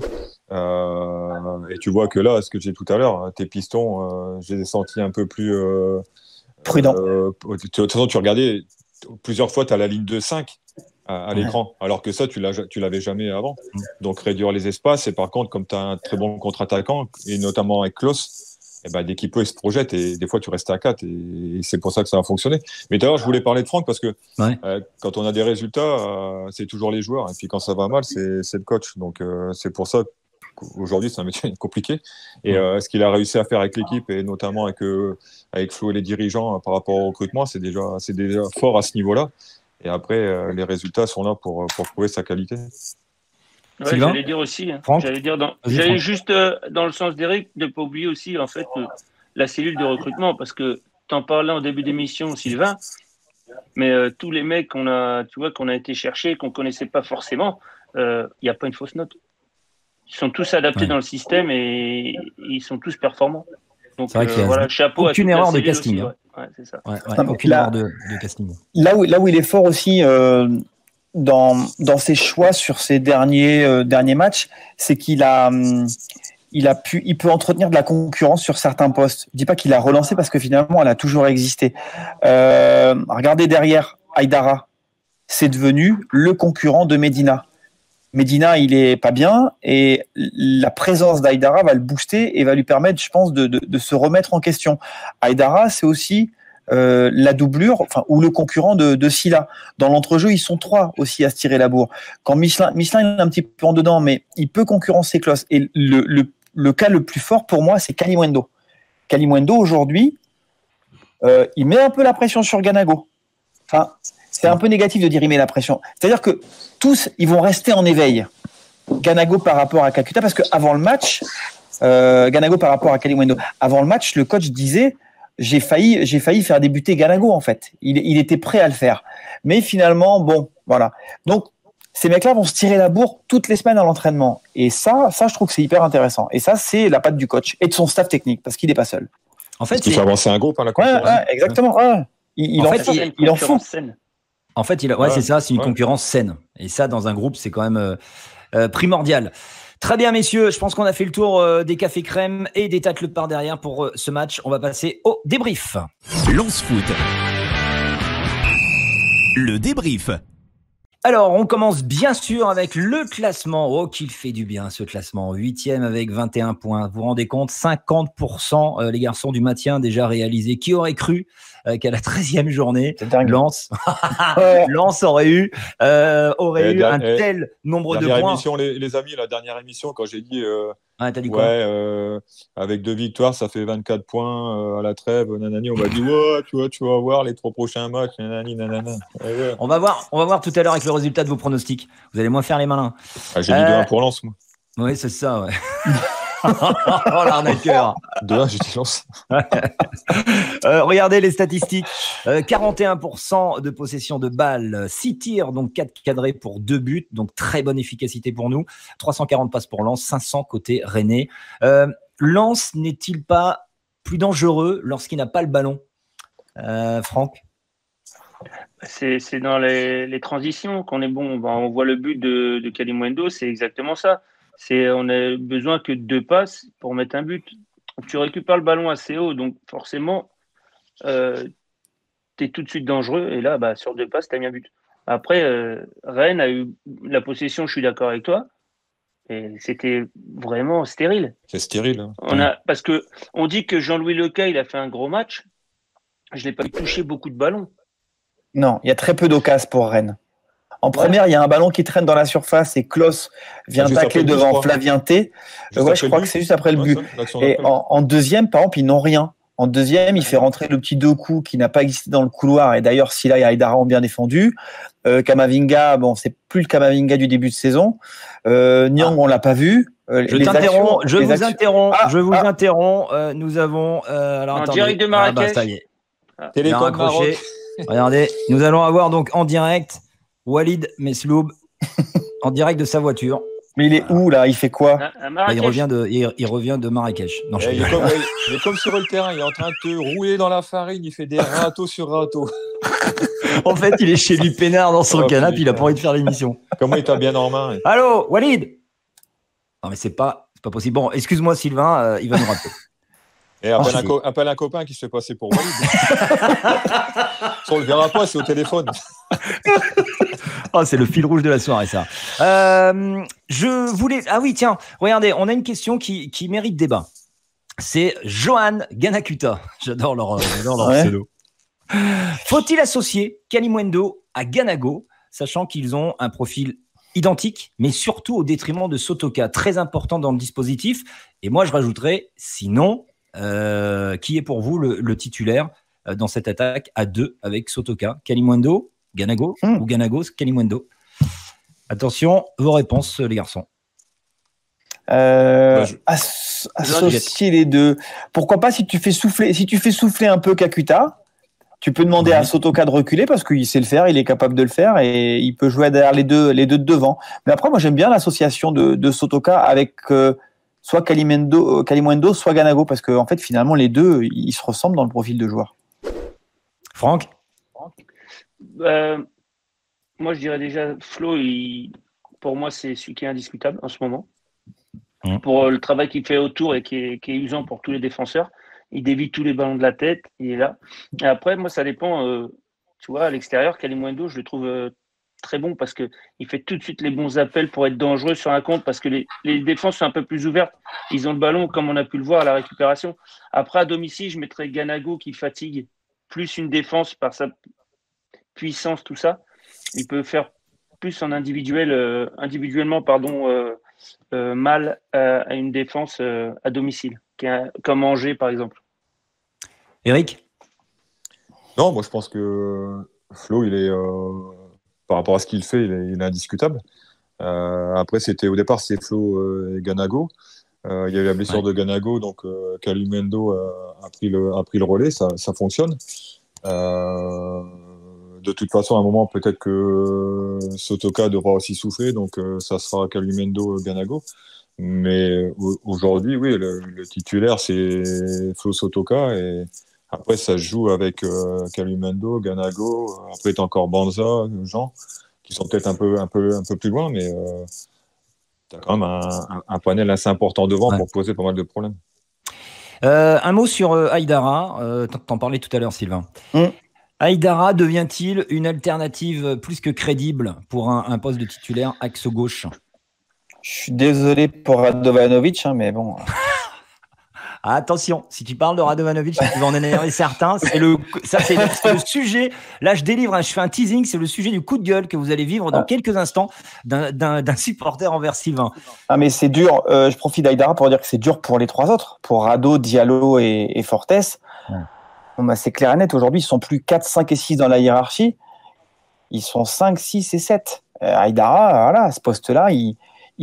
C: Et tu vois que là, ce que j'ai dit tout à l'heure, tes pistons, je les ai sentis un peu plus...
B: prudents.
C: De toute façon, tu regardais, plusieurs fois, tu as la ligne de 5 à l'écran, alors que ça, tu l'avais jamais avant. Donc, réduire les espaces. Et par contre, comme tu as un très bon contre-attaquant, et notamment avec Klose, dès qu'il peut, il se projette, et des fois, tu restes à 4, et c'est pour ça que ça a fonctionné. Mais d'ailleurs, je voulais parler de Franck, parce que quand on a des résultats, c'est toujours les joueurs, et puis quand ça va mal, c'est le coach. Donc, c'est pour ça qu'aujourd'hui, c'est un métier compliqué. Et ce qu'il a réussi à faire avec l'équipe, et notamment avec Flo et les dirigeants par rapport au recrutement, c'est déjà fort à ce niveau-là. Et après, les résultats sont là pour prouver sa qualité.
E: Ouais, j'allais dire aussi. J'allais juste dans le sens d'Eric, de ne pas oublier aussi en fait la cellule de recrutement, parce que tu en parlais en début d'émission, Sylvain, mais tous les mecs qu'on a été chercher, qu'on ne connaissait pas forcément, il n'y a pas une fausse note. Ils sont tous adaptés dans le système et ils sont tous performants. Donc voilà, chapeau à toute la
A: erreur de
E: cellule
A: casting.
E: aussi, c'est ça.
A: Aucune erreur de casting.
B: Là où il est fort aussi dans ses choix sur ses derniers matchs, c'est qu'il peut entretenir de la concurrence sur certains postes. Je dis pas qu'il a relancé, parce que finalement, elle a toujours existé. Regardez derrière, Aïdara, c'est devenu le concurrent de Medina. Medina, il est pas bien, et la présence d'Aïdara va le booster et va lui permettre, je pense, de se remettre en question. Aïdara, c'est aussi la doublure, ou le concurrent de Silla. Dans l'entrejeu, ils sont 3 aussi à se tirer la bourre. Quand Michelin il est un petit peu en dedans, mais il peut concurrencer Klose. Et le cas le plus fort pour moi, c'est Kalimundo. Kalimundo, aujourd'hui, il met un peu la pression sur Ganago. Enfin, c'est un peu négatif de dire il met la pression. C'est-à-dire que tous, ils vont rester en éveil. Ganago par rapport à Kakuta, parce qu'avant le match, Ganago par rapport à Kalimundo, avant le match, le coach disait j'ai failli faire débuter Ganago, en fait. Il était prêt à le faire. Mais finalement, bon, voilà. Donc, ces mecs-là vont se tirer la bourre toutes les semaines à l'entraînement. Et ça, je trouve que c'est hyper intéressant. Et ça, c'est la patte du coach et de son staff technique, parce qu'il n'est pas seul.
A: En fait,
C: il fait avancer un groupe, la concurrence.
B: Exactement. Il en fout.
A: En fait, c'est ça, c'est une concurrence saine. Et ça, dans un groupe, c'est quand même primordial. Très bien, messieurs, je pense qu'on a fait le tour des cafés crème et des tacles par derrière pour ce match. On va passer au débrief.
F: Lance Foot. Le débrief.
A: Alors, on commence bien sûr avec le classement. Oh, qu'il fait du bien, ce classement. 8e avec 21 points. Vous vous rendez compte, 50% les garçons du maintien déjà réalisés. Qui aurait cru qu'à la 13e journée,
B: C'est dingue.
A: Lens,
B: Ouais.
A: Lens aurait eu un
C: Et
A: tel nombre de
C: dernière
A: points.
C: émission, les amis, la dernière émission, quand j'ai dit
A: Ah, t'as dit
C: ouais,
A: quoi?
C: avec 2 victoires, ça fait 24 points à la trêve, nanani, on m'a dit ouais, tu vas voir les 3 prochains matchs, nanani, nanana. Ouais.
A: On va voir tout à l'heure avec le résultat de vos pronostics. Vous allez moins faire les malins.
C: Ah, j'ai dit 2-1 pour Lens, moi.
A: Oui, c'est ça, ouais. Oh, l'arnaqueur.
C: 2-1, j'ai dit Lens.
A: Regardez les statistiques. 41% de possession de balles, 6 tirs, donc 4 cadrés pour 2 buts, donc très bonne efficacité pour nous. 340 passes pour Lens, 500 côté Rennais. Lens n'est-il pas plus dangereux lorsqu'il n'a pas le ballon, Franck?
E: C'est dans les transitions qu'on est bon. On voit le but de Kalimuendo, c'est exactement ça. On a besoin que de 2 passes pour mettre un but. Tu récupères le ballon assez haut, donc forcément, tu es tout de suite dangereux. Et là, sur 2 passes, tu as mis un but. Après, Rennes a eu la possession, je suis d'accord avec toi. Et c'était vraiment stérile.
C: C'est stérile. Hein.
E: Parce qu'on dit que Jean-Louis Lecaille, il a fait un gros match. Je ne l'ai pas touché beaucoup de ballons.
B: Non, il y a très peu d'occasions pour Rennes. En première, il y a un ballon qui traîne dans la surface et Klos vient
C: Juste
B: tacler
C: après le but, je
B: devant
C: crois.
B: Flavien T. Je crois que c'est juste après le but. Et en deuxième, par exemple, ils n'ont rien. En deuxième, il fait rentrer le petit Doku qui n'a pas existé dans le couloir. Et d'ailleurs, Silla et Aïdara ont bien défendu. Kamavinga, bon, c'est plus le Kamavinga du début de saison. Nyang, on l'a pas vu.
A: Je vous interromps. Nous avons. Alors,
E: en
A: attendez.
E: direct de Marrakech.
A: Ça y est.
C: Télécom Maroc.
A: Regardez, nous allons avoir donc en direct Walid Mesloub en direct de sa voiture.
B: Mais il est où là? Il fait quoi?
A: Il revient de Marrakech. Non,
C: Il est comme sur le terrain, il est en train de te rouler dans la farine, il fait des râteaux sur râteaux.
A: En fait, il est chez lui peinard dans son canapé, il a pas envie de faire l'émission.
C: Comment il t'a bien en main?
A: Allô, Walid? Non, mais c'est pas possible. Bon, excuse-moi, Sylvain, il va nous rappeler.
C: Et appelle un copain qui se fait passer pour Walid. On le verra pas, c'est au téléphone.
A: Oh, c'est le fil rouge de la soirée, ça. Je voulais. Ah oui, tiens, regardez, on a une question qui mérite débat. C'est Johan Ganakuta. J'adore leur pseudo. Faut-il associer Kalimuendo à Ganago, sachant qu'ils ont un profil identique, mais surtout au détriment de Sotoka, très important dans le dispositif. Et moi, je rajouterais, sinon, qui est pour vous le titulaire dans cette attaque à 2 avec Sotoka? Kalimuendo, Ganago ou Ganago, Kalimuendo? Attention, vos réponses, les garçons.
B: Associer les deux. Pourquoi pas si tu fais souffler un peu Kakuta, tu peux demander à Sotoka de reculer parce qu'il sait le faire, il est capable de le faire et il peut jouer derrière les deux de devant. Mais après, moi j'aime bien l'association de Sotoka avec soit Kalimuendo, soit Ganago parce qu'en fait finalement les deux ils se ressemblent dans le profil de joueur.
A: Franck?
E: Moi je dirais déjà Flo, pour moi c'est celui qui est indiscutable en ce moment. Pour le travail qu'il fait autour et qui est usant pour tous les défenseurs. Il dévie tous les ballons de la tête, il est là. Et après, moi, ça dépend. Tu vois, à l'extérieur, Kalimuendo, je le trouve très bon parce qu'il fait tout de suite les bons appels pour être dangereux sur un compte parce que les défenses sont un peu plus ouvertes. Ils ont le ballon, comme on a pu le voir à la récupération. Après, à domicile, je mettrais Ganago qui fatigue plus une défense par sa puissance, tout ça. Il peut faire plus en individuellement, mal à une défense à domicile, comme Angers par exemple.
A: Eric?
C: Non, moi je pense que Flo, il est par rapport à ce qu'il fait, il est indiscutable. Après, au départ, c'est Flo et Ganago. Il y a eu la blessure de Ganago, donc Kalimuendo a pris le relais, ça fonctionne. De toute façon, à un moment, peut-être que Sotoka devra aussi souffler, donc ça sera Kalimuendo Ganago. Mais aujourd'hui, oui, le titulaire, c'est Flo Sotoka. Et après, ça se joue avec Kalimuendo, Ganago. Après, t'as encore Banza, Jean, qui sont peut-être un peu plus loin, mais t'as quand même un panel assez important devant pour poser pas mal de problèmes.
A: Un mot sur Aïdara. T'en parlais tout à l'heure, Sylvain. Aïdara devient-il une alternative plus que crédible pour un poste de titulaire axe gauche?
B: Je suis désolé pour Radovanovic, mais bon.
A: Attention, si tu parles de Radovanovic, tu vas en énerver certains. C'est le sujet. Là, je délivre, je fais un teasing. C'est le sujet du coup de gueule que vous allez vivre dans quelques instants d'un supporter envers Sylvain.
B: Ah, mais c'est dur. Je profite d'Aïdara pour dire que c'est dur pour les trois autres, pour Rado, Diallo et Fortes. Ouais. Bon, bah, c'est clair et net. Aujourd'hui, ils sont plus 4, 5 et 6 dans la hiérarchie. Ils sont 5, 6 et 7. Aïdara, voilà, à ce poste-là, il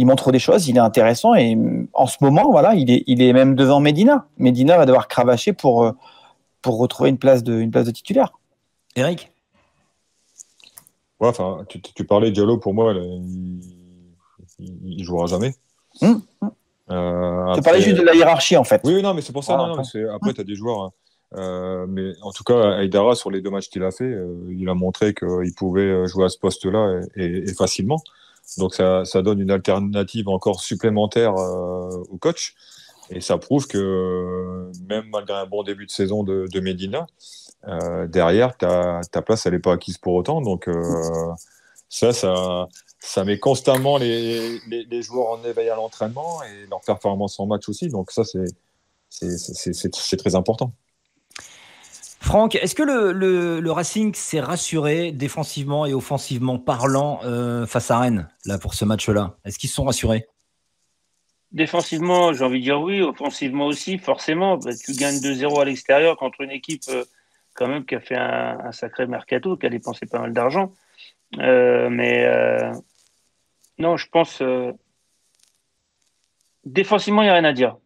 B: montre des choses, il est intéressant et en ce moment, voilà, il est même devant Medina. Medina va devoir cravacher pour retrouver une place de titulaire.
A: Eric ?
C: Ouais, enfin, tu parlais de Diallo, pour moi, il jouera jamais.
B: Tu parlais juste de la hiérarchie, en fait.
C: Oui, non, mais c'est pour ça. Voilà, après, tu as des joueurs. Mais en tout cas, Aïdara, sur les 2 matchs qu'il a fait, il a montré qu'il pouvait jouer à ce poste-là et facilement. Donc, ça donne une alternative encore supplémentaire au coach. Et ça prouve que même malgré un bon début de saison de Medina, derrière, ta place, elle n'est pas acquise pour autant. Donc, ça met constamment les joueurs en éveil à l'entraînement et leur performance en match aussi. Donc, ça, c'est très important.
A: Franck, est-ce que le Racing s'est rassuré défensivement et offensivement parlant face à Rennes là, pour ce match-là ? Est-ce qu'ils se sont rassurés ?
E: Défensivement, j'ai envie de dire oui. Offensivement aussi, forcément. Tu gagnes 2-0 à l'extérieur contre une équipe quand même qui a fait un sacré mercato, qui a dépensé pas mal d'argent. Non, je pense... défensivement, il n'y a rien à dire.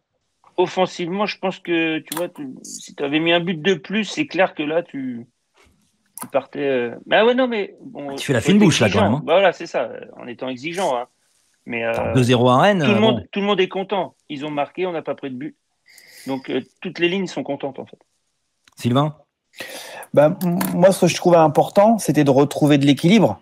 E: Offensivement, je pense que tu vois, si tu avais mis un but de plus, c'est clair que là, tu partais. Bah ouais, non, mais bon,
A: tu fais la fine bouche là, quand même. Hein.
E: Bah voilà, c'est ça, en étant exigeant. Hein. Mais
A: 2-0 à Rennes.
E: Tout le monde est content. Ils ont marqué, on n'a pas pris de but. Donc toutes les lignes sont contentes en fait.
A: Sylvain ?
B: Bah, moi, ce que je trouvais important, c'était de retrouver de l'équilibre.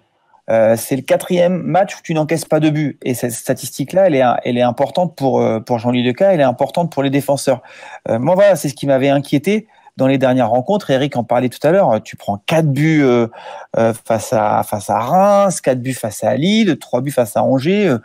B: C'est le 4e match où tu n'encaisses pas de but. Et cette statistique-là, elle est importante pour Jean-Louis Decazes, elle est importante pour les défenseurs. Moi, voilà, c'est ce qui m'avait inquiété dans les dernières rencontres. Eric en parlait tout à l'heure. Tu prends 4 buts face à Reims, 4 buts face à Lille, 3 buts face à Angers.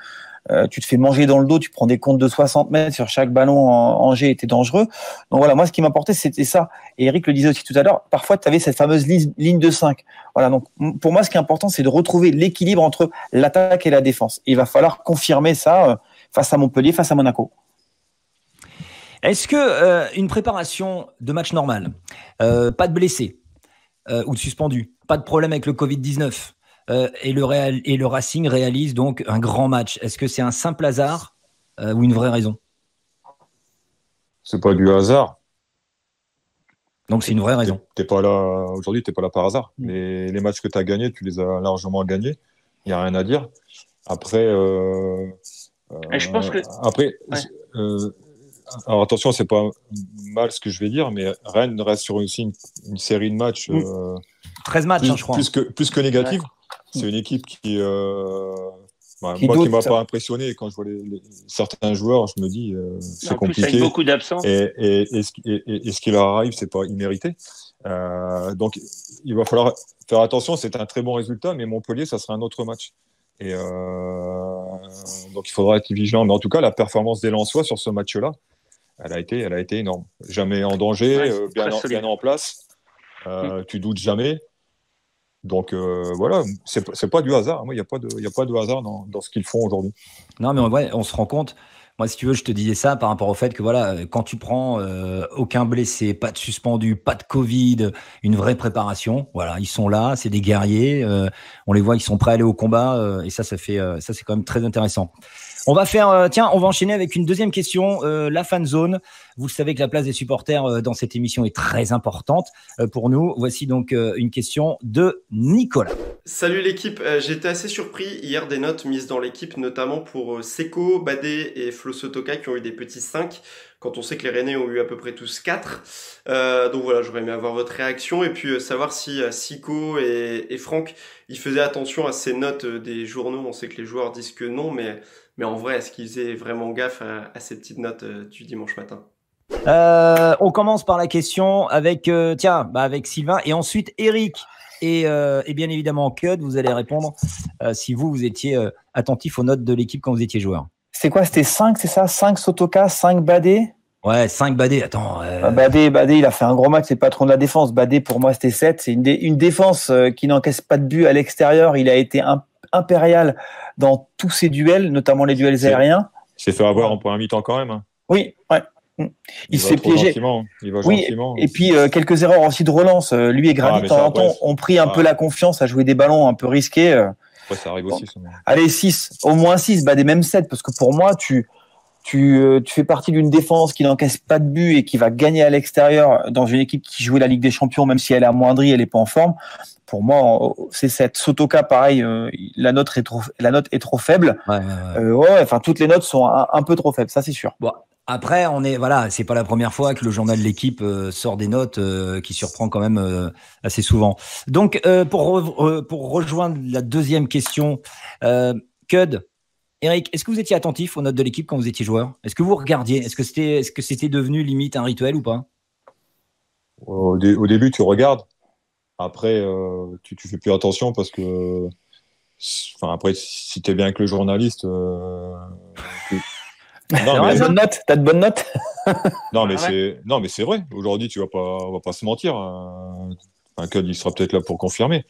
B: Tu te fais manger dans le dos, tu prends des comptes de 60 mètres sur chaque ballon. Angers était dangereux. Donc voilà, moi, ce qui m'importait, c'était ça. Et Eric le disait aussi tout à l'heure, parfois, tu avais cette fameuse ligne de 5. Voilà, donc pour moi, ce qui est important, c'est de retrouver l'équilibre entre l'attaque et la défense. Et il va falloir confirmer ça face à Montpellier, face à Monaco.
A: Est-ce que une préparation de match normal, pas de blessés ou de suspendus, pas de problème avec le Covid-19, et le Racing réalise donc un grand match. Est-ce que c'est un simple hasard ou une vraie raison ?
C: C'est pas du hasard.
A: Donc c'est une vraie raison.
C: T'es pas là aujourd'hui, t'es pas là par hasard. Les matchs que tu as gagnés, tu les as largement gagnés. Il n'y a rien à dire. Après,
E: je pense que
C: alors attention, c'est pas mal ce que je vais dire, mais Rennes reste sur aussi une série de matchs
A: 13 matchs, je crois.
C: Plus que négative. Ouais. C'est une équipe qui m'a pas impressionné. Quand je vois certains joueurs, je me dis c'est compliqué.
E: Avec beaucoup d'absents.
C: Et ce qui leur arrive, c'est pas immérité. Donc il va falloir faire attention. C'est un très bon résultat, mais Montpellier, ça sera un autre match. Et donc il faudra être vigilant. Mais en tout cas, la performance des Lensois sur ce match-là, elle a été énorme. Jamais en danger, bien en place. Tu doutes jamais. Donc voilà, c'est pas du hasard. Moi, il y a pas de hasard dans ce qu'ils font aujourd'hui.
A: Non, mais en vrai, on se rend compte. Moi, si tu veux, je te disais ça par rapport au fait que voilà, quand tu prends aucun blessé, pas de suspendu, pas de Covid, une vraie préparation, voilà, ils sont là, c'est des guerriers. On les voit, ils sont prêts à aller au combat, et ça c'est quand même très intéressant. On va enchaîner avec une deuxième question, la fan zone. Vous le savez que la place des supporters dans cette émission est très importante pour nous. Voici donc une question de Nicolas.
H: Salut l'équipe, j'étais assez surpris hier des notes mises dans l'équipe, notamment pour Seko, Badé et Flo Sotoka qui ont eu des petits 5, quand on sait que les Rennais ont eu à peu près tous 4. Donc voilà, j'aurais aimé avoir votre réaction et puis savoir si Seko et Franck, ils faisaient attention à ces notes des journaux. On sait que les joueurs disent que non, mais en vrai, est-ce qu'ils faisaient vraiment gaffe à ces petites notes du dimanche matin ?
A: On commence par la question avec Sylvain et ensuite Eric et bien évidemment Cud. Vous allez répondre si vous étiez attentif aux notes de l'équipe quand vous étiez joueur.
B: C'est quoi ? C'était 5, c'est ça ? 5 Sotoka, 5 Badé ?
A: Ouais, 5 Badé, attends.
B: Badé, il a fait un gros match, c'est pas trop de la défense. Badé, pour moi, c'était 7. C'est une défense qui n'encaisse pas de but à l'extérieur. Il a été impérial dans tous ses duels, notamment les duels aériens.
C: Il s'est fait avoir en première mi-temps quand même. Hein.
B: Oui, ouais. Il s'est piégé.
C: Il va
B: oui,
C: gentiment.
B: Et puis quelques erreurs aussi de relance. Lui et Granit, de temps en temps, ont pris un peu la confiance à jouer des ballons un peu risqués.
C: Ouais, ça arrive aussi.
B: Allez, 6, au moins 6, Badé, même 7, parce que pour moi, tu fais partie d'une défense qui n'encaisse pas de but et qui va gagner à l'extérieur dans une équipe qui jouait la Ligue des Champions, même si elle est amoindrie, elle n'est pas en forme. Pour moi, c'est 7. Sotoka, pareil, la note est trop faible. Enfin, toutes les notes sont un peu trop faibles, ça c'est sûr.
A: Bon, après, c'est pas la première fois que le journal de l'équipe sort des notes qui surprend quand même assez souvent. Donc, pour rejoindre la deuxième question, Cud, Eric, est-ce que vous étiez attentif aux notes de l'équipe quand vous étiez joueur? Est-ce que vous regardiez? Est-ce que c'était devenu limite un rituel ou pas?
C: Au début, tu regardes. Après, tu fais plus attention parce que, après, si tu es bien avec le journaliste,
B: t'as de bonnes notes.
C: Non, mais c'est vrai. Aujourd'hui, on va pas se mentir. Un Cud, il sera peut-être là pour confirmer.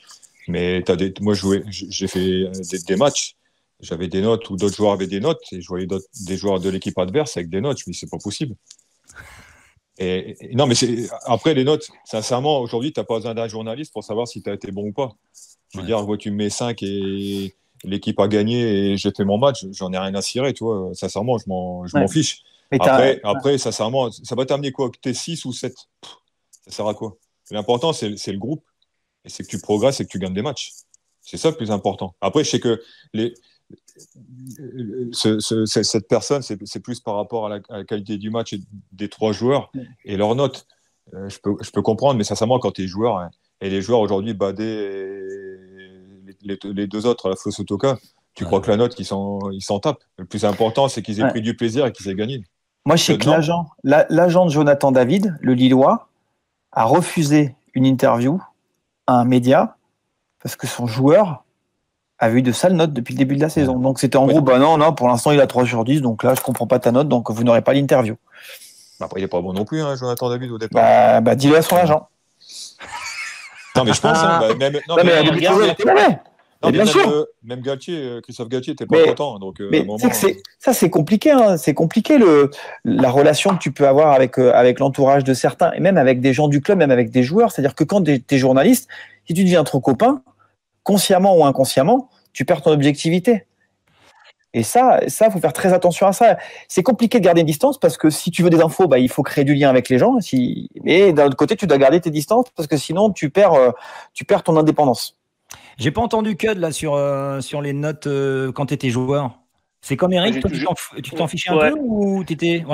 C: Mais moi, j'ai fait des matchs. J'avais des notes ou d'autres joueurs avaient des notes et je voyais des joueurs de l'équipe adverse avec des notes. Je me dis, c'est pas possible. Et non, mais après les notes, sincèrement, aujourd'hui, tu n'as pas besoin d'un journaliste pour savoir si tu as été bon ou pas. Je veux dire, tu me mets 5 et l'équipe a gagné et j'ai fait mon match, j'en ai rien à cirer, tu vois. Sincèrement, je m'en fiche. Après, sincèrement, ça va t'amener quoi? Que tu es 6 ou 7? Ça sert à quoi? L'important, c'est le groupe et c'est que tu progresses et que tu gagnes des matchs. C'est ça le plus important. Après, je sais que cette personne, c'est plus par rapport à la qualité du match et des 3 joueurs et leurs notes. Je peux comprendre, mais sincèrement, quand tu es joueur, hein, et les joueurs aujourd'hui, Badé et les 2 autres, Flo Sotoka, tu crois que la note, ils s'en tapent. Le plus important, c'est qu'ils aient pris du plaisir et qu'ils aient gagné.
B: Moi, je sais que l'agent de Jonathan David, le Lillois, a refusé une interview à un média parce que son joueur avait eu de sales notes depuis le début de la saison. Donc, c'était en gros, non, pour l'instant, il a 3/10, donc là, je comprends pas ta note, donc vous n'aurez pas l'interview.
C: Après, il n'est pas bon non plus, hein, Jonathan David, au départ.
B: Dis-le à son agent.
C: Non, mais je pense, même Galtier, Christophe Galtier n'était pas content. Donc,
B: ça, c'est compliqué. Hein. C'est compliqué la relation que tu peux avoir avec l'entourage de certains, et même avec des gens du club, même avec des joueurs. C'est-à-dire que quand tu es journaliste, si tu deviens trop copain, consciemment ou inconsciemment, tu perds ton objectivité. Et ça, faut faire très attention à ça. C'est compliqué de garder une distance parce que si tu veux des infos, il faut créer du lien avec les gens. Mais d'un autre côté, tu dois garder tes distances parce que sinon, tu perds ton indépendance.
A: J'ai pas entendu Cud là sur les notes quand tu étais joueur. C'est comme Eric, toi, tu t'en fichais un peu ou t'étais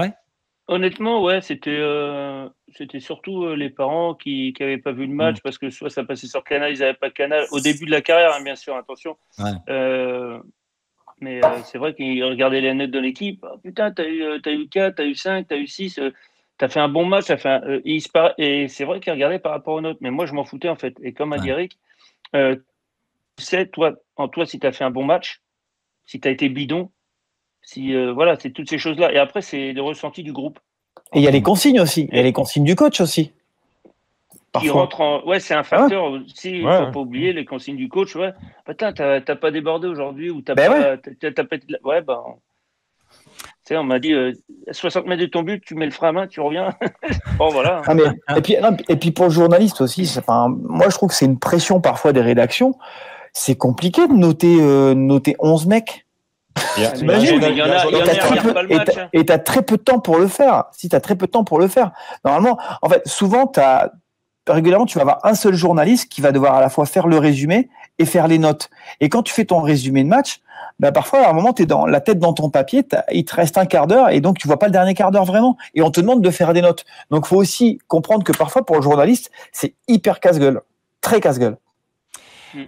E: Honnêtement, c'était surtout les parents qui n'avaient pas vu le match parce que soit ça passait sur Canal, ils n'avaient pas Canal. Au début de la carrière, hein, bien sûr, attention. Ouais. Mais c'est vrai qu'ils regardaient les notes de l'équipe. Oh, putain, t'as eu 4, t'as eu 5, t'as eu 6, t'as fait un bon match. Et c'est vrai qu'ils regardaient par rapport aux notes. Mais moi, je m'en foutais, en fait. Et comme a dit Eric, tu sais, toi, si t'as fait un bon match, si t'as été bidon, c'est toutes ces choses-là. Et après, c'est le ressenti du groupe.
B: Et il y a les consignes aussi. Il y a les consignes du coach aussi.
E: Qui rentre c'est un facteur aussi. Il ne faut pas oublier les consignes du coach. Ouais. Putain, t'as pas débordé aujourd'hui ou t'as pas. On m'a dit 60 mètres de ton but, tu mets le frein à main, tu reviens. Bon, voilà.
B: Et puis pour le journaliste aussi, moi je trouve que c'est une pression parfois des rédactions. C'est compliqué de noter 11 mecs. Et tu as très peu de temps pour le faire. Si tu as très peu de temps pour le faire. Normalement, en fait, souvent, régulièrement, tu vas avoir un seul journaliste qui va devoir à la fois faire le résumé et faire les notes. Et quand tu fais ton résumé de match, parfois, à un moment, tu es dans la tête dans ton papier, il te reste un quart d'heure et donc tu vois pas le dernier quart d'heure vraiment. Et on te demande de faire des notes. Donc, il faut aussi comprendre que parfois, pour le journaliste, c'est hyper casse-gueule. Très casse-gueule.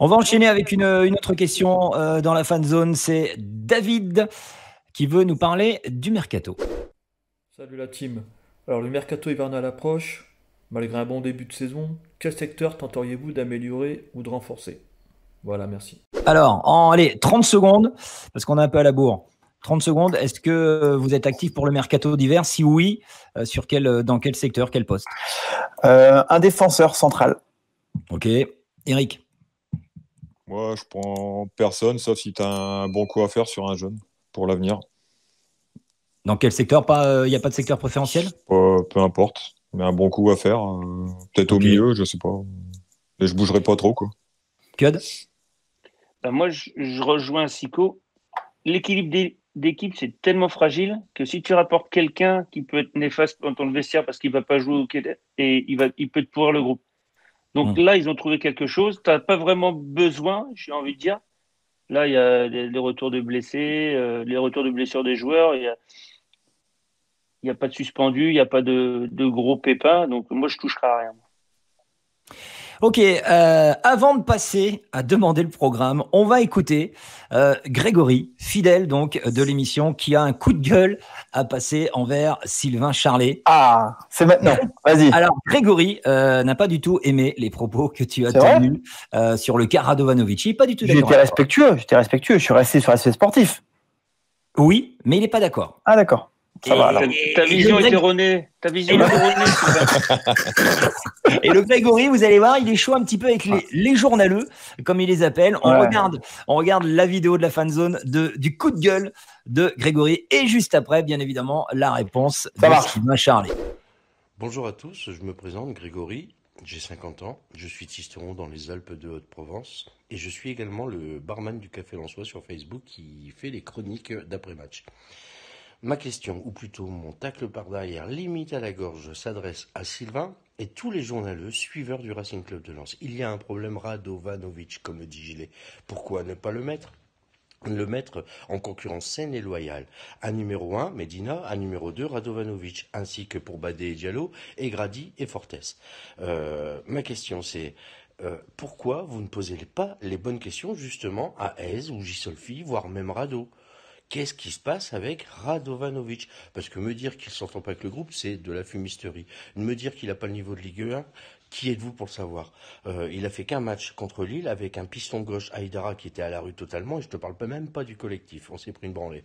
A: On va enchaîner avec une autre question dans la fan zone. C'est David qui veut nous parler du mercato.
I: Salut la team. Alors, le mercato hivernal approche. Malgré un bon début de saison, quel secteur tenteriez-vous d'améliorer ou de renforcer? Voilà, merci.
A: Alors, allez, 30 secondes, parce qu'on est un peu à la bourre. 30 secondes. Est-ce que vous êtes actif pour le mercato d'hiver? Si oui, dans quel secteur, quel poste?
B: Un défenseur central.
A: Ok. Eric?
C: Moi, je prends personne, sauf si tu as un bon coup à faire sur un jeune pour l'avenir.
A: Dans quel secteur? Il n'y a pas de secteur préférentiel?
C: Peu importe, mais un bon coup à faire. Peut-être au milieu, je sais pas. Et je bougerai pas trop, quoi.
A: Cud?
E: Moi, je rejoins Sico. L'équilibre d'équipe, c'est tellement fragile que si tu rapportes quelqu'un qui peut être néfaste dans le vestiaire parce qu'il ne va pas jouer au quai, et il peut te pourrir le groupe. Donc là, ils ont trouvé quelque chose. Tu n'as pas vraiment besoin, j'ai envie de dire. Là, il y a les retours de blessés, les retours de blessures des joueurs. Il n'y a pas de suspendu, il n'y a pas de gros pépins. Donc moi, je ne toucherai à rien.
A: Ok, avant de passer à demander le programme, on va écouter Grégory, fidèle donc de l'émission, qui a un coup de gueule à passer envers Sylvain Charlet.
B: Ah, c'est maintenant, vas-y.
A: Alors, Grégory n'a pas du tout aimé les propos que tu as tenus sur le cas Radovanovic. Il n'est pas du tout d'accord.
B: J'étais respectueux, je suis resté sur l'aspect sportif.
A: Oui, mais il n'est pas d'accord.
B: Ah, d'accord. Ça va, alors.
E: Ta vision est erronée.
A: Et le Grégory, vous allez voir, il est chaud un petit peu avec les journaleux, comme il les appelle. On regarde la vidéo de la fanzone du coup de gueule de Grégory. Et juste après, bien évidemment, la réponse de Sylvain Charlet.
J: Bonjour à tous, je me présente Grégory, j'ai 50 ans, je suis tisteron dans les Alpes de Haute-Provence et je suis également le barman du Café Lensois sur Facebook qui fait les chroniques d'après-match. Ma question, ou plutôt mon tacle par derrière, limite à la gorge, s'adresse à Sylvain et tous les journaleux suiveurs du Racing Club de Lens. Il y a un problème Radovanovic, comme le dit Gillet. Pourquoi ne pas le mettre en concurrence saine et loyale. À numéro 1, Medina, à numéro 2, Radovanovic, ainsi que pour Badé et Diallo, et Grady et Fortes. Ma question c'est... pourquoi vous ne posez pas les bonnes questions justement à Hez ou Gisolfi, voire même Rado? Qu'est-ce qui se passe avec Radovanovic? Parce que me dire qu'il ne s'entend pas avec le groupe, c'est de la fumisterie. Me dire qu'il n'a pas le niveau de Ligue 1, qui êtes-vous pour le savoir? Il a fait qu'un match contre Lille avec un piston gauche Aïdara qui était à la rue totalement, et je te parle même pas du collectif, on s'est pris une branlée.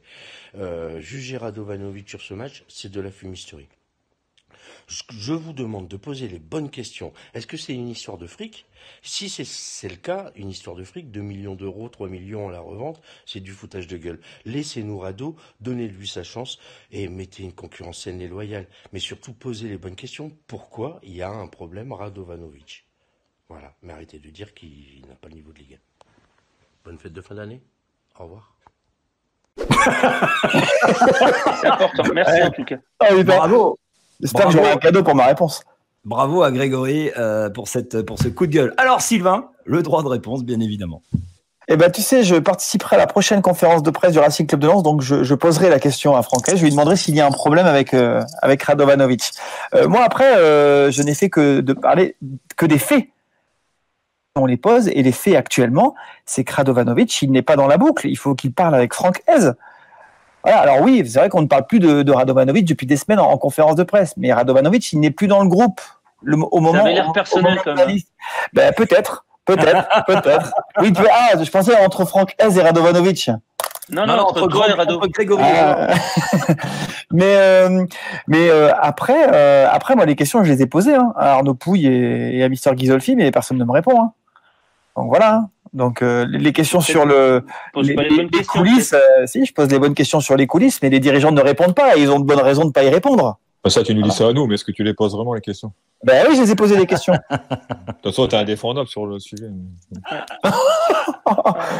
J: Juger Radovanovic sur ce match, c'est de la fumisterie. Je vous demande de poser les bonnes questions. Est-ce que c'est une histoire de fric? Si c'est le cas, une histoire de fric, 2 millions d'euros, 3 millions à la revente, c'est du foutage de gueule. Laissez-nous Rado, donnez-lui sa chance et mettez une concurrence saine et loyale. Mais surtout, posez les bonnes questions. Pourquoi il y a un problème Radovanovic? Voilà, mais arrêtez de dire qu'il n'a pas le niveau de Ligue 1. Bonne fête de fin d'année. Au revoir.
E: C'est important, merci en tout cas.
B: Ah oui, bravo. J'espère que j'aurai un cadeau pour ma réponse.
A: Bravo à Grégory pour ce coup de gueule. Alors Sylvain, le droit de réponse, bien évidemment.
B: Eh ben, tu sais, je participerai à la prochaine conférence de presse du Racing Club de Lens, donc je poserai la question à Franquet. Je lui demanderai s'il y a un problème avec Radovanovic. Moi, après, je n'ai fait que de parler que des faits. On les pose, et les faits actuellement, c'est que Radovanovic, il n'est pas dans la boucle. Il faut qu'il parle avec Franck Hez. Voilà, alors oui, c'est vrai qu'on ne parle plus de Radovanovic depuis des semaines en conférence de presse, mais Radovanovic, il n'est plus dans le groupe au moment.
E: Ça avait l'air personnel quand même.
B: Ben, peut-être. Oui, je pensais entre Franck Hez et Radovanovic.
E: Non, entre toi et Grégory.
B: Mais après, moi, les questions, je les ai posées à Arnaud Pouille et à Mister Ghisolfi, mais personne ne me répond. Donc voilà. Donc les questions sur les coulisses, si je pose les bonnes questions sur les coulisses, mais les dirigeants ne répondent pas et ils ont de bonnes raisons de ne pas y répondre.
C: Ça, tu nous dis ça à nous, mais est-ce que tu les poses vraiment les questions?
B: Ben oui, je les ai posées les questions.
C: De toute façon, tu es indéfendable sur le sujet.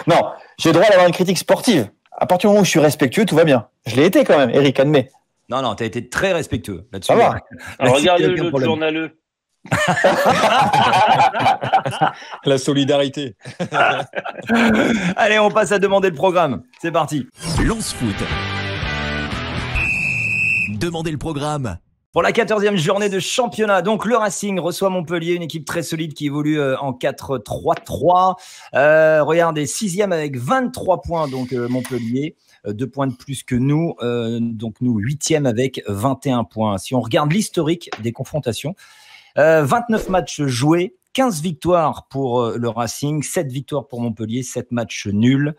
B: Non, j'ai le droit d'avoir une critique sportive. À partir du moment où je suis respectueux, tout va bien. Je l'ai été quand même, Eric, admet.
A: Non, tu as été très respectueux là-dessus.
B: Ça va.
E: Alors regarde le journaleux.
C: La solidarité.
A: Allez, on passe à demander le programme. C'est parti.
F: Lens Foot. Demandez le programme.
A: Pour la 14e journée de championnat, donc le Racing reçoit Montpellier, une équipe très solide qui évolue en 4-3-3. Regardez, 6e avec 23 points, donc Montpellier, 2 points de plus que nous, donc nous 8e avec 21 points. Si on regarde l'historique des confrontations, 29 matchs joués, 15 victoires pour le Racing, 7 victoires pour Montpellier, 7 matchs nuls.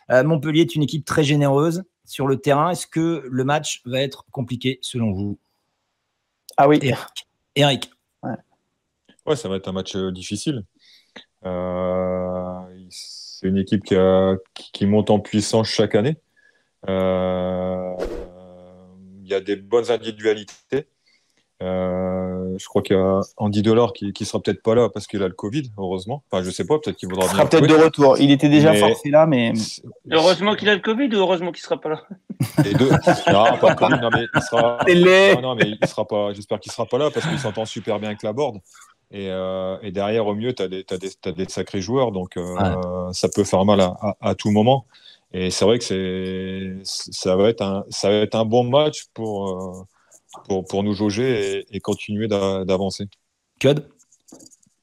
A: Montpellier est une équipe très généreuse, sur le terrain. Est-ce que le match va être compliqué selon vous?
B: Ah oui.
A: Eric.
C: Ouais, ça va être un match difficile. C'est une équipe qui monte en puissance chaque année. Il y a des bonnes individualités. Je crois qu'il y a Andy Delors qui sera peut-être pas là parce qu'il a le Covid, heureusement. Enfin, je sais pas, peut-être qu'il voudra
B: Il
C: venir
B: sera peut-être
C: jouer.
B: de retour. Il était déjà forcé là, mais.
E: Heureusement qu'il a le Covid ou heureusement qu'il sera pas là?
C: Les deux. Non, pas le Covid, non, mais il sera. Non, mais il sera pas. J'espère qu'il sera pas là parce qu'il s'entend super bien avec la board. Et derrière, au mieux, t'as des sacrés joueurs, donc ça peut faire mal à tout moment. Et c'est vrai que ça va être un bon match pour nous jauger et continuer d'avancer.
A: Code?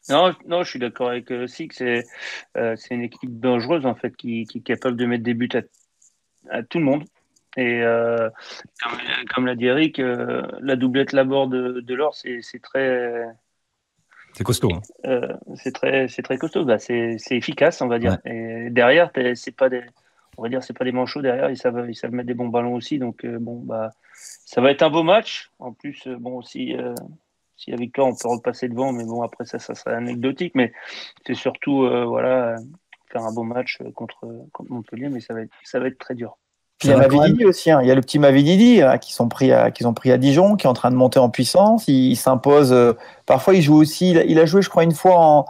E: Non, je suis d'accord avec Six. C'est une équipe dangereuse en fait qui est capable de mettre des buts à tout le monde. Et comme l'a dit Eric, la doublette Laborde de l'or, c'est très.
A: C'est costaud.
E: C'est très costaud. Bah, c'est efficace, on va dire. Ouais. Et derrière, c'est pas des manchots derrière. Ils savent mettre des bons ballons aussi. Donc ça va être un beau match. En plus, si la victoire, on peut repasser devant, mais bon, après ça serait anecdotique. Mais c'est surtout faire un beau match contre Montpellier, mais ça va être très dur.
B: Puis il y a Mavididi aussi, hein. Il y a le petit Mavididi qu'ils ont pris à Dijon, qui est en train de monter en puissance. Il s'impose. Parfois, il joue aussi. Il a joué, je crois, une fois en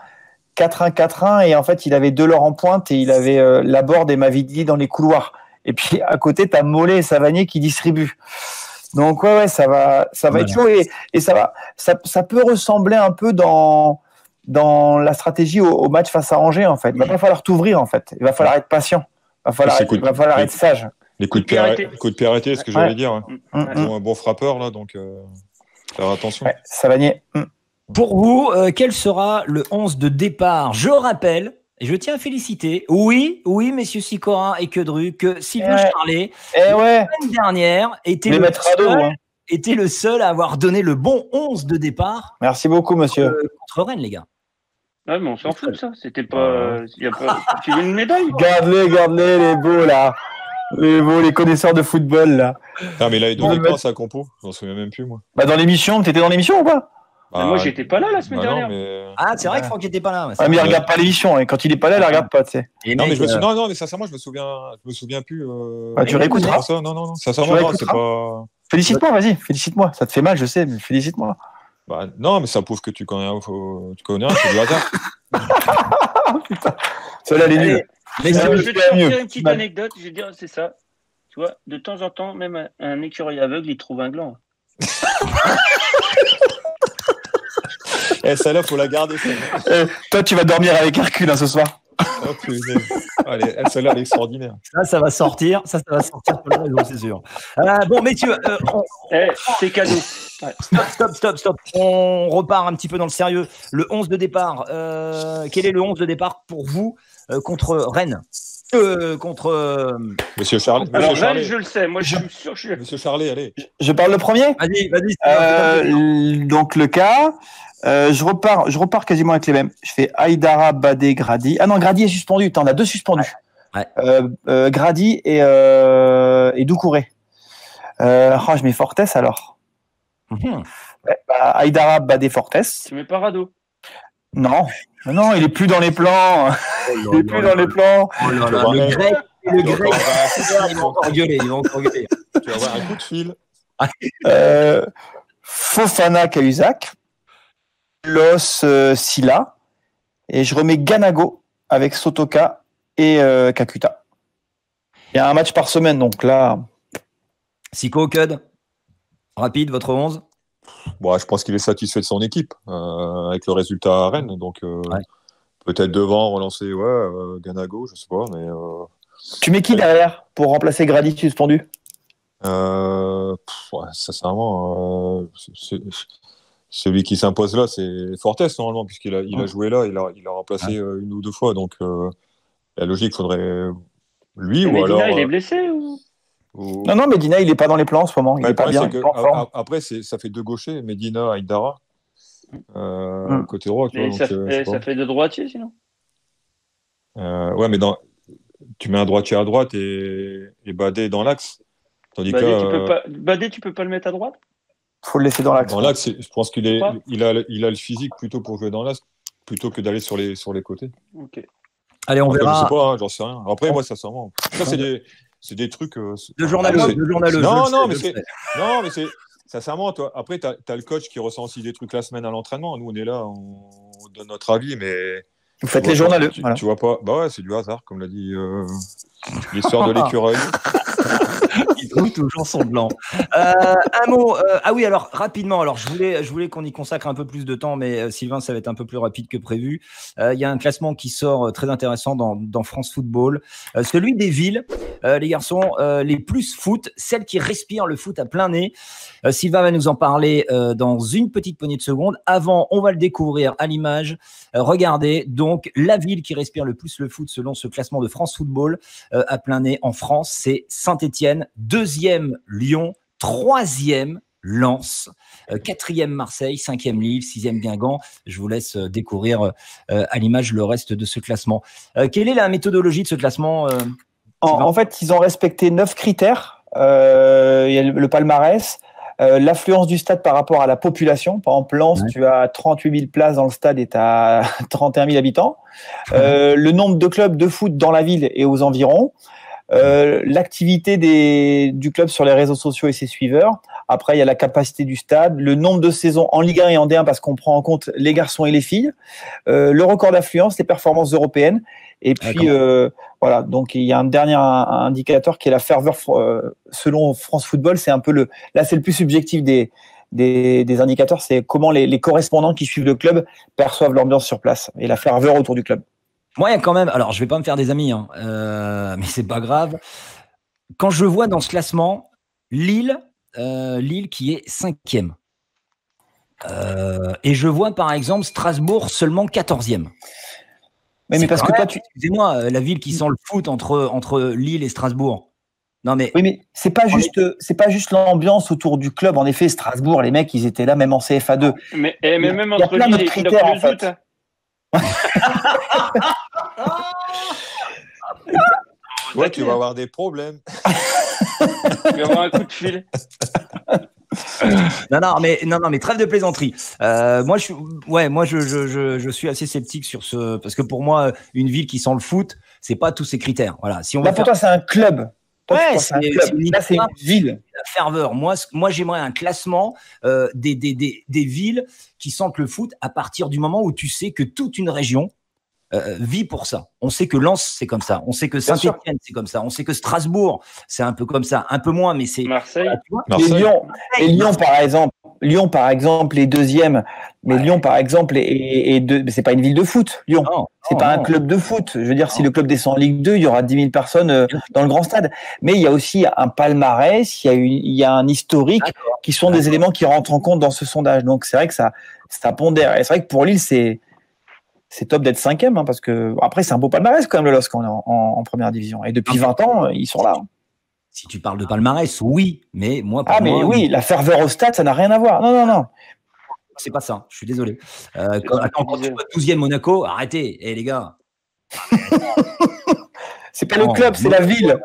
B: 4-1, 4-1, et en fait, il avait Delors en pointe et il avait Laborde et Mavididi dans les couloirs. Et puis à côté, t'as Mollet et Savanier qui distribuent. Donc ouais, ça va être chaud et ça peut ressembler un peu dans la stratégie au match face à Angers en fait. Il va pas falloir t'ouvrir en fait. Il va falloir être patient. Il va falloir être sage.
C: Les coups de pied arrêtés, c'est ce que j'allais dire. Ils ont un bon frappeur là, donc faire attention.
B: Ouais, Savanier.
A: Pour vous, quel sera le 11 de départ? Je rappelle, et je tiens à féliciter, oui, messieurs Sikora et Quedru, que Sylvain Charlet, la semaine dernière, était le seul à avoir donné le bon 11 de départ.
B: Merci beaucoup, monsieur.
A: Contre Rennes, les gars.
E: Ouais, mais on s'en fout de ça. C'était pas. Tu veux une médaille?
B: Garde-les, les beaux, là. Les connaisseurs de football, là.
C: Non, mais là, il donne pas sa compo. Je m'en souviens même plus, moi.
B: Bah, dans l'émission, t'étais dans l'émission ou pas?
E: Moi, j'étais pas là la semaine dernière.
A: Ah, c'est vrai que Franck était pas là.
B: Mais il regarde pas l'émission, et quand il est pas là, il regarde pas, tu sais.
C: Non, mais sincèrement, je me souviens plus.
B: Tu réécouteras.
C: Non, sincèrement, c'est pas.
B: Félicite-moi, vas-y, félicite-moi. Ça te fait mal, je sais, mais félicite-moi.
C: Bah, non, mais ça prouve que tu connais c'est du hasard.
B: Putain, celle-là, elle est nulle.
E: Mais je vais te sortir une petite anecdote, je vais dire, c'est ça. Tu vois, de temps en temps, même un écureuil aveugle, il trouve un gland.
C: Celle-là, faut la garder.
B: Toi, tu vas dormir avec Hercule ce soir.
C: Oh, allez, celle-là, elle est extraordinaire.
A: Ça va sortir. Ça va sortir pour le réseau, c'est sûr. Bon, messieurs,
E: c'est cadeau.
A: Ouais. Stop. On repart un petit peu dans le sérieux. Le 11 de départ. Quel est le 11 de départ pour vous contre Rennes? Contre
C: Monsieur Charlet.
E: Alors Rennes, je le sais. Moi, je suis sûr.
C: Monsieur Charlet, allez.
B: Je parle le premier.
A: Vas-y.
B: Donc le cas. Je repars quasiment avec les mêmes. Je fais Aïdara, Badé, Grady. Ah non, Grady est suspendu. On a 2 suspendus.
A: Ouais.
B: Grady et Doucouré. Je mets Fortes alors. Aïdara, Badé, Fortes.
E: Tu mets pas Rado?
B: Non, il est plus dans les plans. Il est plus dans les plans.
A: Le grec, ils vont encore gueuler.
C: Tu vas avoir un coup de fil.
B: Fofana, Cahuzac. Los, Silla. Et je remets Ganago avec Sotoka et Kakuta. Il y a un match par semaine, donc là.
A: Siko, Cud, rapide, votre 11.
C: Bon, je pense qu'il est satisfait de son équipe avec le résultat à Rennes. Donc, peut-être devant relancer Ganago, je sais pas. Mais,
B: tu mets qui derrière pour remplacer Grady suspendu?
C: Sincèrement, celui qui s'impose là, c'est Fortes, normalement, puisqu'il a joué là. Il a remplacé 1 ou 2 fois. Donc, la logique, faudrait lui ou alors.
E: Medina, il est blessé ou...
B: Non, Medina, il n'est pas dans les plans en ce moment. Il n'est pas bien.
C: Après, ça fait 2 gauchers, Medina, Aïdara, côté droit.
E: Ça fait 2 droitiers, sinon.
C: Ouais, mais tu mets un droitier à droite et Badé dans l'axe. Tandis
E: Badé, tu peux pas le mettre à droite?
B: Faut le laisser dans l'axe.
C: Dans l'axe, je pense qu'il a le physique plutôt pour jouer dans l'axe, plutôt que d'aller sur les côtés.
E: Ok.
A: Allez, on verra.
C: Je sais pas, hein, j'en sais rien. Après, moi, sincèrement, ça, c'est des trucs.
A: De journaleux.
C: Non, mais c'est. Sincèrement, toi, après, tu as le coach qui ressent aussi des trucs la semaine à l'entraînement. Nous, on est là, on donne notre avis, mais.
B: Vous faites les journaleux.
C: Tu vois pas. Bah ouais, c'est du hasard, comme l'a dit l'histoire de l'écureuil.
A: Il trouve toujours son blanc. Un mot. Ah oui, alors rapidement. Alors je voulais qu'on y consacre un peu plus de temps, mais Sylvain, ça va être un peu plus rapide que prévu. Il y a un classement qui sort très intéressant dans France Football, celui des villes, les garçons, les plus foot, celles qui respirent le foot à plein nez. Sylvain va nous en parler dans une petite poignée de secondes. Avant, on va le découvrir à l'image. Regardez donc la ville qui respire le plus le foot selon ce classement de France Football à plein nez en France, c'est Saint-Étienne, 2e Lyon, 3e Lens, 4e Marseille, 5e Lille, 6e Guingamp. Je vous laisse découvrir à l'image le reste de ce classement. Quelle est la méthodologie de ce classement
B: en fait, ils ont respecté 9 critères. Il y a le palmarès, l'affluence du stade par rapport à la population. Par exemple, Lens, tu as 38 000 places dans le stade et tu as 31 000 habitants. Le nombre de clubs de foot dans la ville et aux environs. L'activité du club sur les réseaux sociaux et ses suiveurs. Après, il y a la capacité du stade, le nombre de saisons en Ligue 1 et en D1 parce qu'on prend en compte les garçons et les filles, le record d'affluence, les performances européennes. Et puis, voilà, donc il y a un dernier indicateur qui est la ferveur selon France Football. C'est un peu là, c'est le plus subjectif des indicateurs. C'est comment les correspondants qui suivent le club perçoivent l'ambiance sur place et la ferveur autour du club.
A: Moi, il y a quand même. Alors, je vais pas me faire des amis, hein, mais c'est pas grave. Quand je vois dans ce classement Lille qui est 5e, et je vois par exemple Strasbourg seulement 14e.
B: Mais parce que toi,
A: excusez-moi, la ville qui sent le foot entre Lille et Strasbourg. Non mais.
B: Oui, mais c'est pas juste l'ambiance autour du club. En effet, Strasbourg, les mecs, ils étaient là même en CFA2.
E: Mais même entre Lille et
B: critères en fait.
C: Ouais, tu vas avoir des problèmes.
E: Tu vas avoir un coup de fil.
A: Non, mais trêve de plaisanterie. Moi, je suis assez sceptique sur ce, parce que pour moi, une ville qui sent le foot, c'est pas tous ces critères. Voilà. Si on
B: là, pour toi, c'est un club.
A: Ouais, c'est
B: une ville.
A: La ferveur. Moi, j'aimerais un classement des villes qui sentent le foot à partir du moment où tu sais que toute une région vit pour ça. On sait que Lens, c'est comme ça. On sait que Saint-Étienne, c'est comme ça. On sait que Strasbourg, c'est un peu comme ça. Un peu moins, mais c'est...
E: Marseille.
B: Et Lyon, par exemple, est 2e. Mais Lyon, par exemple, c'est pas une ville de foot, Lyon. C'est pas un club de foot. Je veux dire, si le club descend en Ligue 2, il y aura 10 000 personnes dans le grand stade. Mais il y a aussi un palmarès, il y a un historique qui sont des éléments qui rentrent en compte dans ce sondage. Donc, c'est vrai que ça pondère. Et c'est vrai que pour Lille, c'est top d'être 5e, hein, parce que après c'est un beau palmarès quand même le LOSC en première division. Et depuis 20 ans, ils sont là.
A: Si tu parles de palmarès, oui, mais moi.
B: Oui, la ferveur au stade, ça n'a rien à voir. Non.
A: C'est pas ça. Je suis désolé. Quand tu vois 12e Monaco, arrêtez, les gars.
B: C'est pas le club, c'est la ville.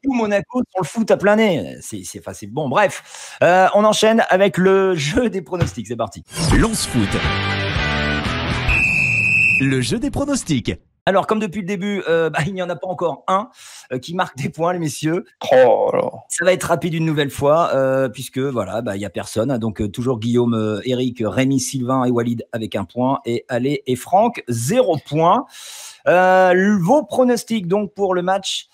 A: Tout Monaco sur le foot à plein nez. C'est bon. Bref, on enchaîne avec le jeu des pronostics. C'est parti.
F: Lance Foot. Le jeu des pronostics.
A: Alors, comme depuis le début, il n'y en a pas encore un qui marque des points, les messieurs. Ça va être rapide une nouvelle fois, puisque voilà, il n'y a personne. Donc, toujours Guillaume, Eric, Rémi, Sylvain et Walid avec un point. Et Ale et Franck, 0 point. Vos pronostics donc pour le match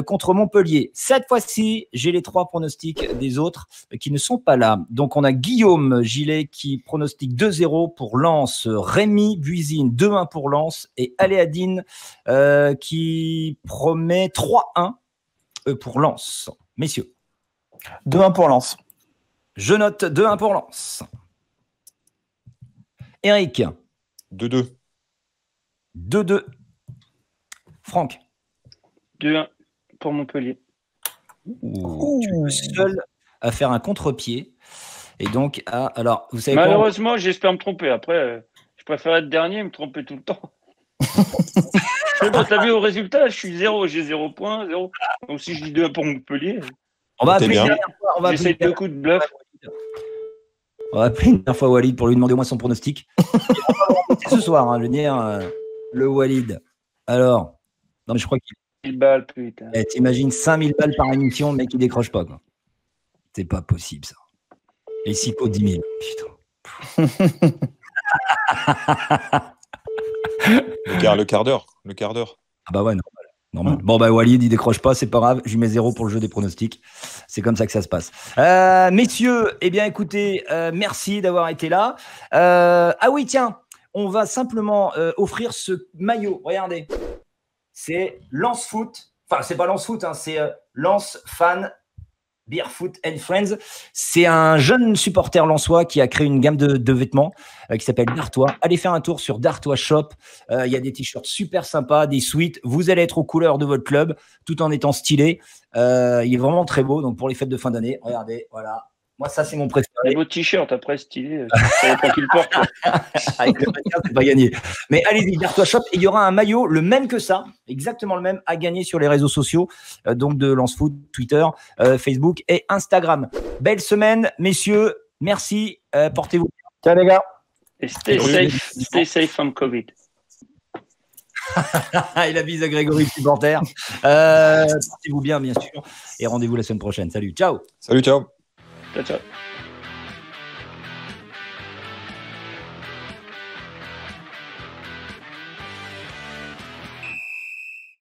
A: contre Montpellier. Cette fois-ci, j'ai les 3 pronostics des autres qui ne sont pas là. Donc on a Guillaume Gillet qui pronostique 2-0 pour Lens, Rémi Buisine 2-1 pour Lens et Aléadine qui promet 3-1 pour Lens. Messieurs.
B: 2-1 pour Lens.
A: Je note 2-1 pour Lens. Eric.
C: 2-2.
A: 2-2. Franck.
E: 2-1 pour Montpellier.
A: Tu es le seul à faire un contre-pied. Et donc, alors, vous savez
E: malheureusement, j'espère me tromper. Après, je préfère être dernier et me tromper tout le temps. T'as vu au résultat, je suis 0, j'ai 0 points, 0. Donc si je dis 2 pour Montpellier,
A: On va
C: T'es
A: appeler
C: bien.
A: une dernière fois.
E: j'essaie 2 coups de bluff.
A: On va appeler une dernière fois Walid pour lui demander au moins son pronostic. C'est ce soir, hein, je veux dire, le Walid. Alors, non mais je crois qu'il.
E: 1000 balles, putain.
A: T'imagines 5000 balles par émission, le mec il décroche pas, quoi. C'est pas possible ça. Et Sico 10 000. Putain.
C: Le quart d'heure.
A: Ah bah ouais, normal. Bon bah Walid il décroche pas, c'est pas grave, je lui mets 0 pour le jeu des pronostics. C'est comme ça que ça se passe. Messieurs, eh bien écoutez, merci d'avoir été là. Ah oui tiens, on va simplement offrir ce maillot. Regardez, c'est Lance Foot. Enfin c'est pas Lance Foot, hein, c'est Lance Fan Beer Foot and Friends. C'est un jeune supporter lensois qui a créé une gamme de vêtements qui s'appelle Dartois. Allez faire un tour sur Dartois Shop. Il y a des t-shirts super sympas, des suites. Vous allez être aux couleurs de votre club tout en étant stylé. Il est vraiment très beau. Donc pour les fêtes de fin d'année, regardez, voilà. Moi, ça, c'est mon préféré.
E: Un beau t-shirt après stylé. Ça dépend qui le porte.
A: Avec le maintien, c'est pas gagné. Mais allez-y, Dartois Shop. Et il y aura un maillot, le même que ça, exactement le même, à gagner sur les réseaux sociaux, donc de Lance Foot, Twitter, Facebook et Instagram. Belle semaine, messieurs. Merci. Portez-vous bien.
B: Ciao, les gars.
E: Et stay safe from Covid.
A: Il avise à Grégory le supporter. Portez-vous bien sûr. Et rendez-vous la semaine prochaine. Salut. Ciao.
C: Salut, ciao.
E: Ciao, ciao.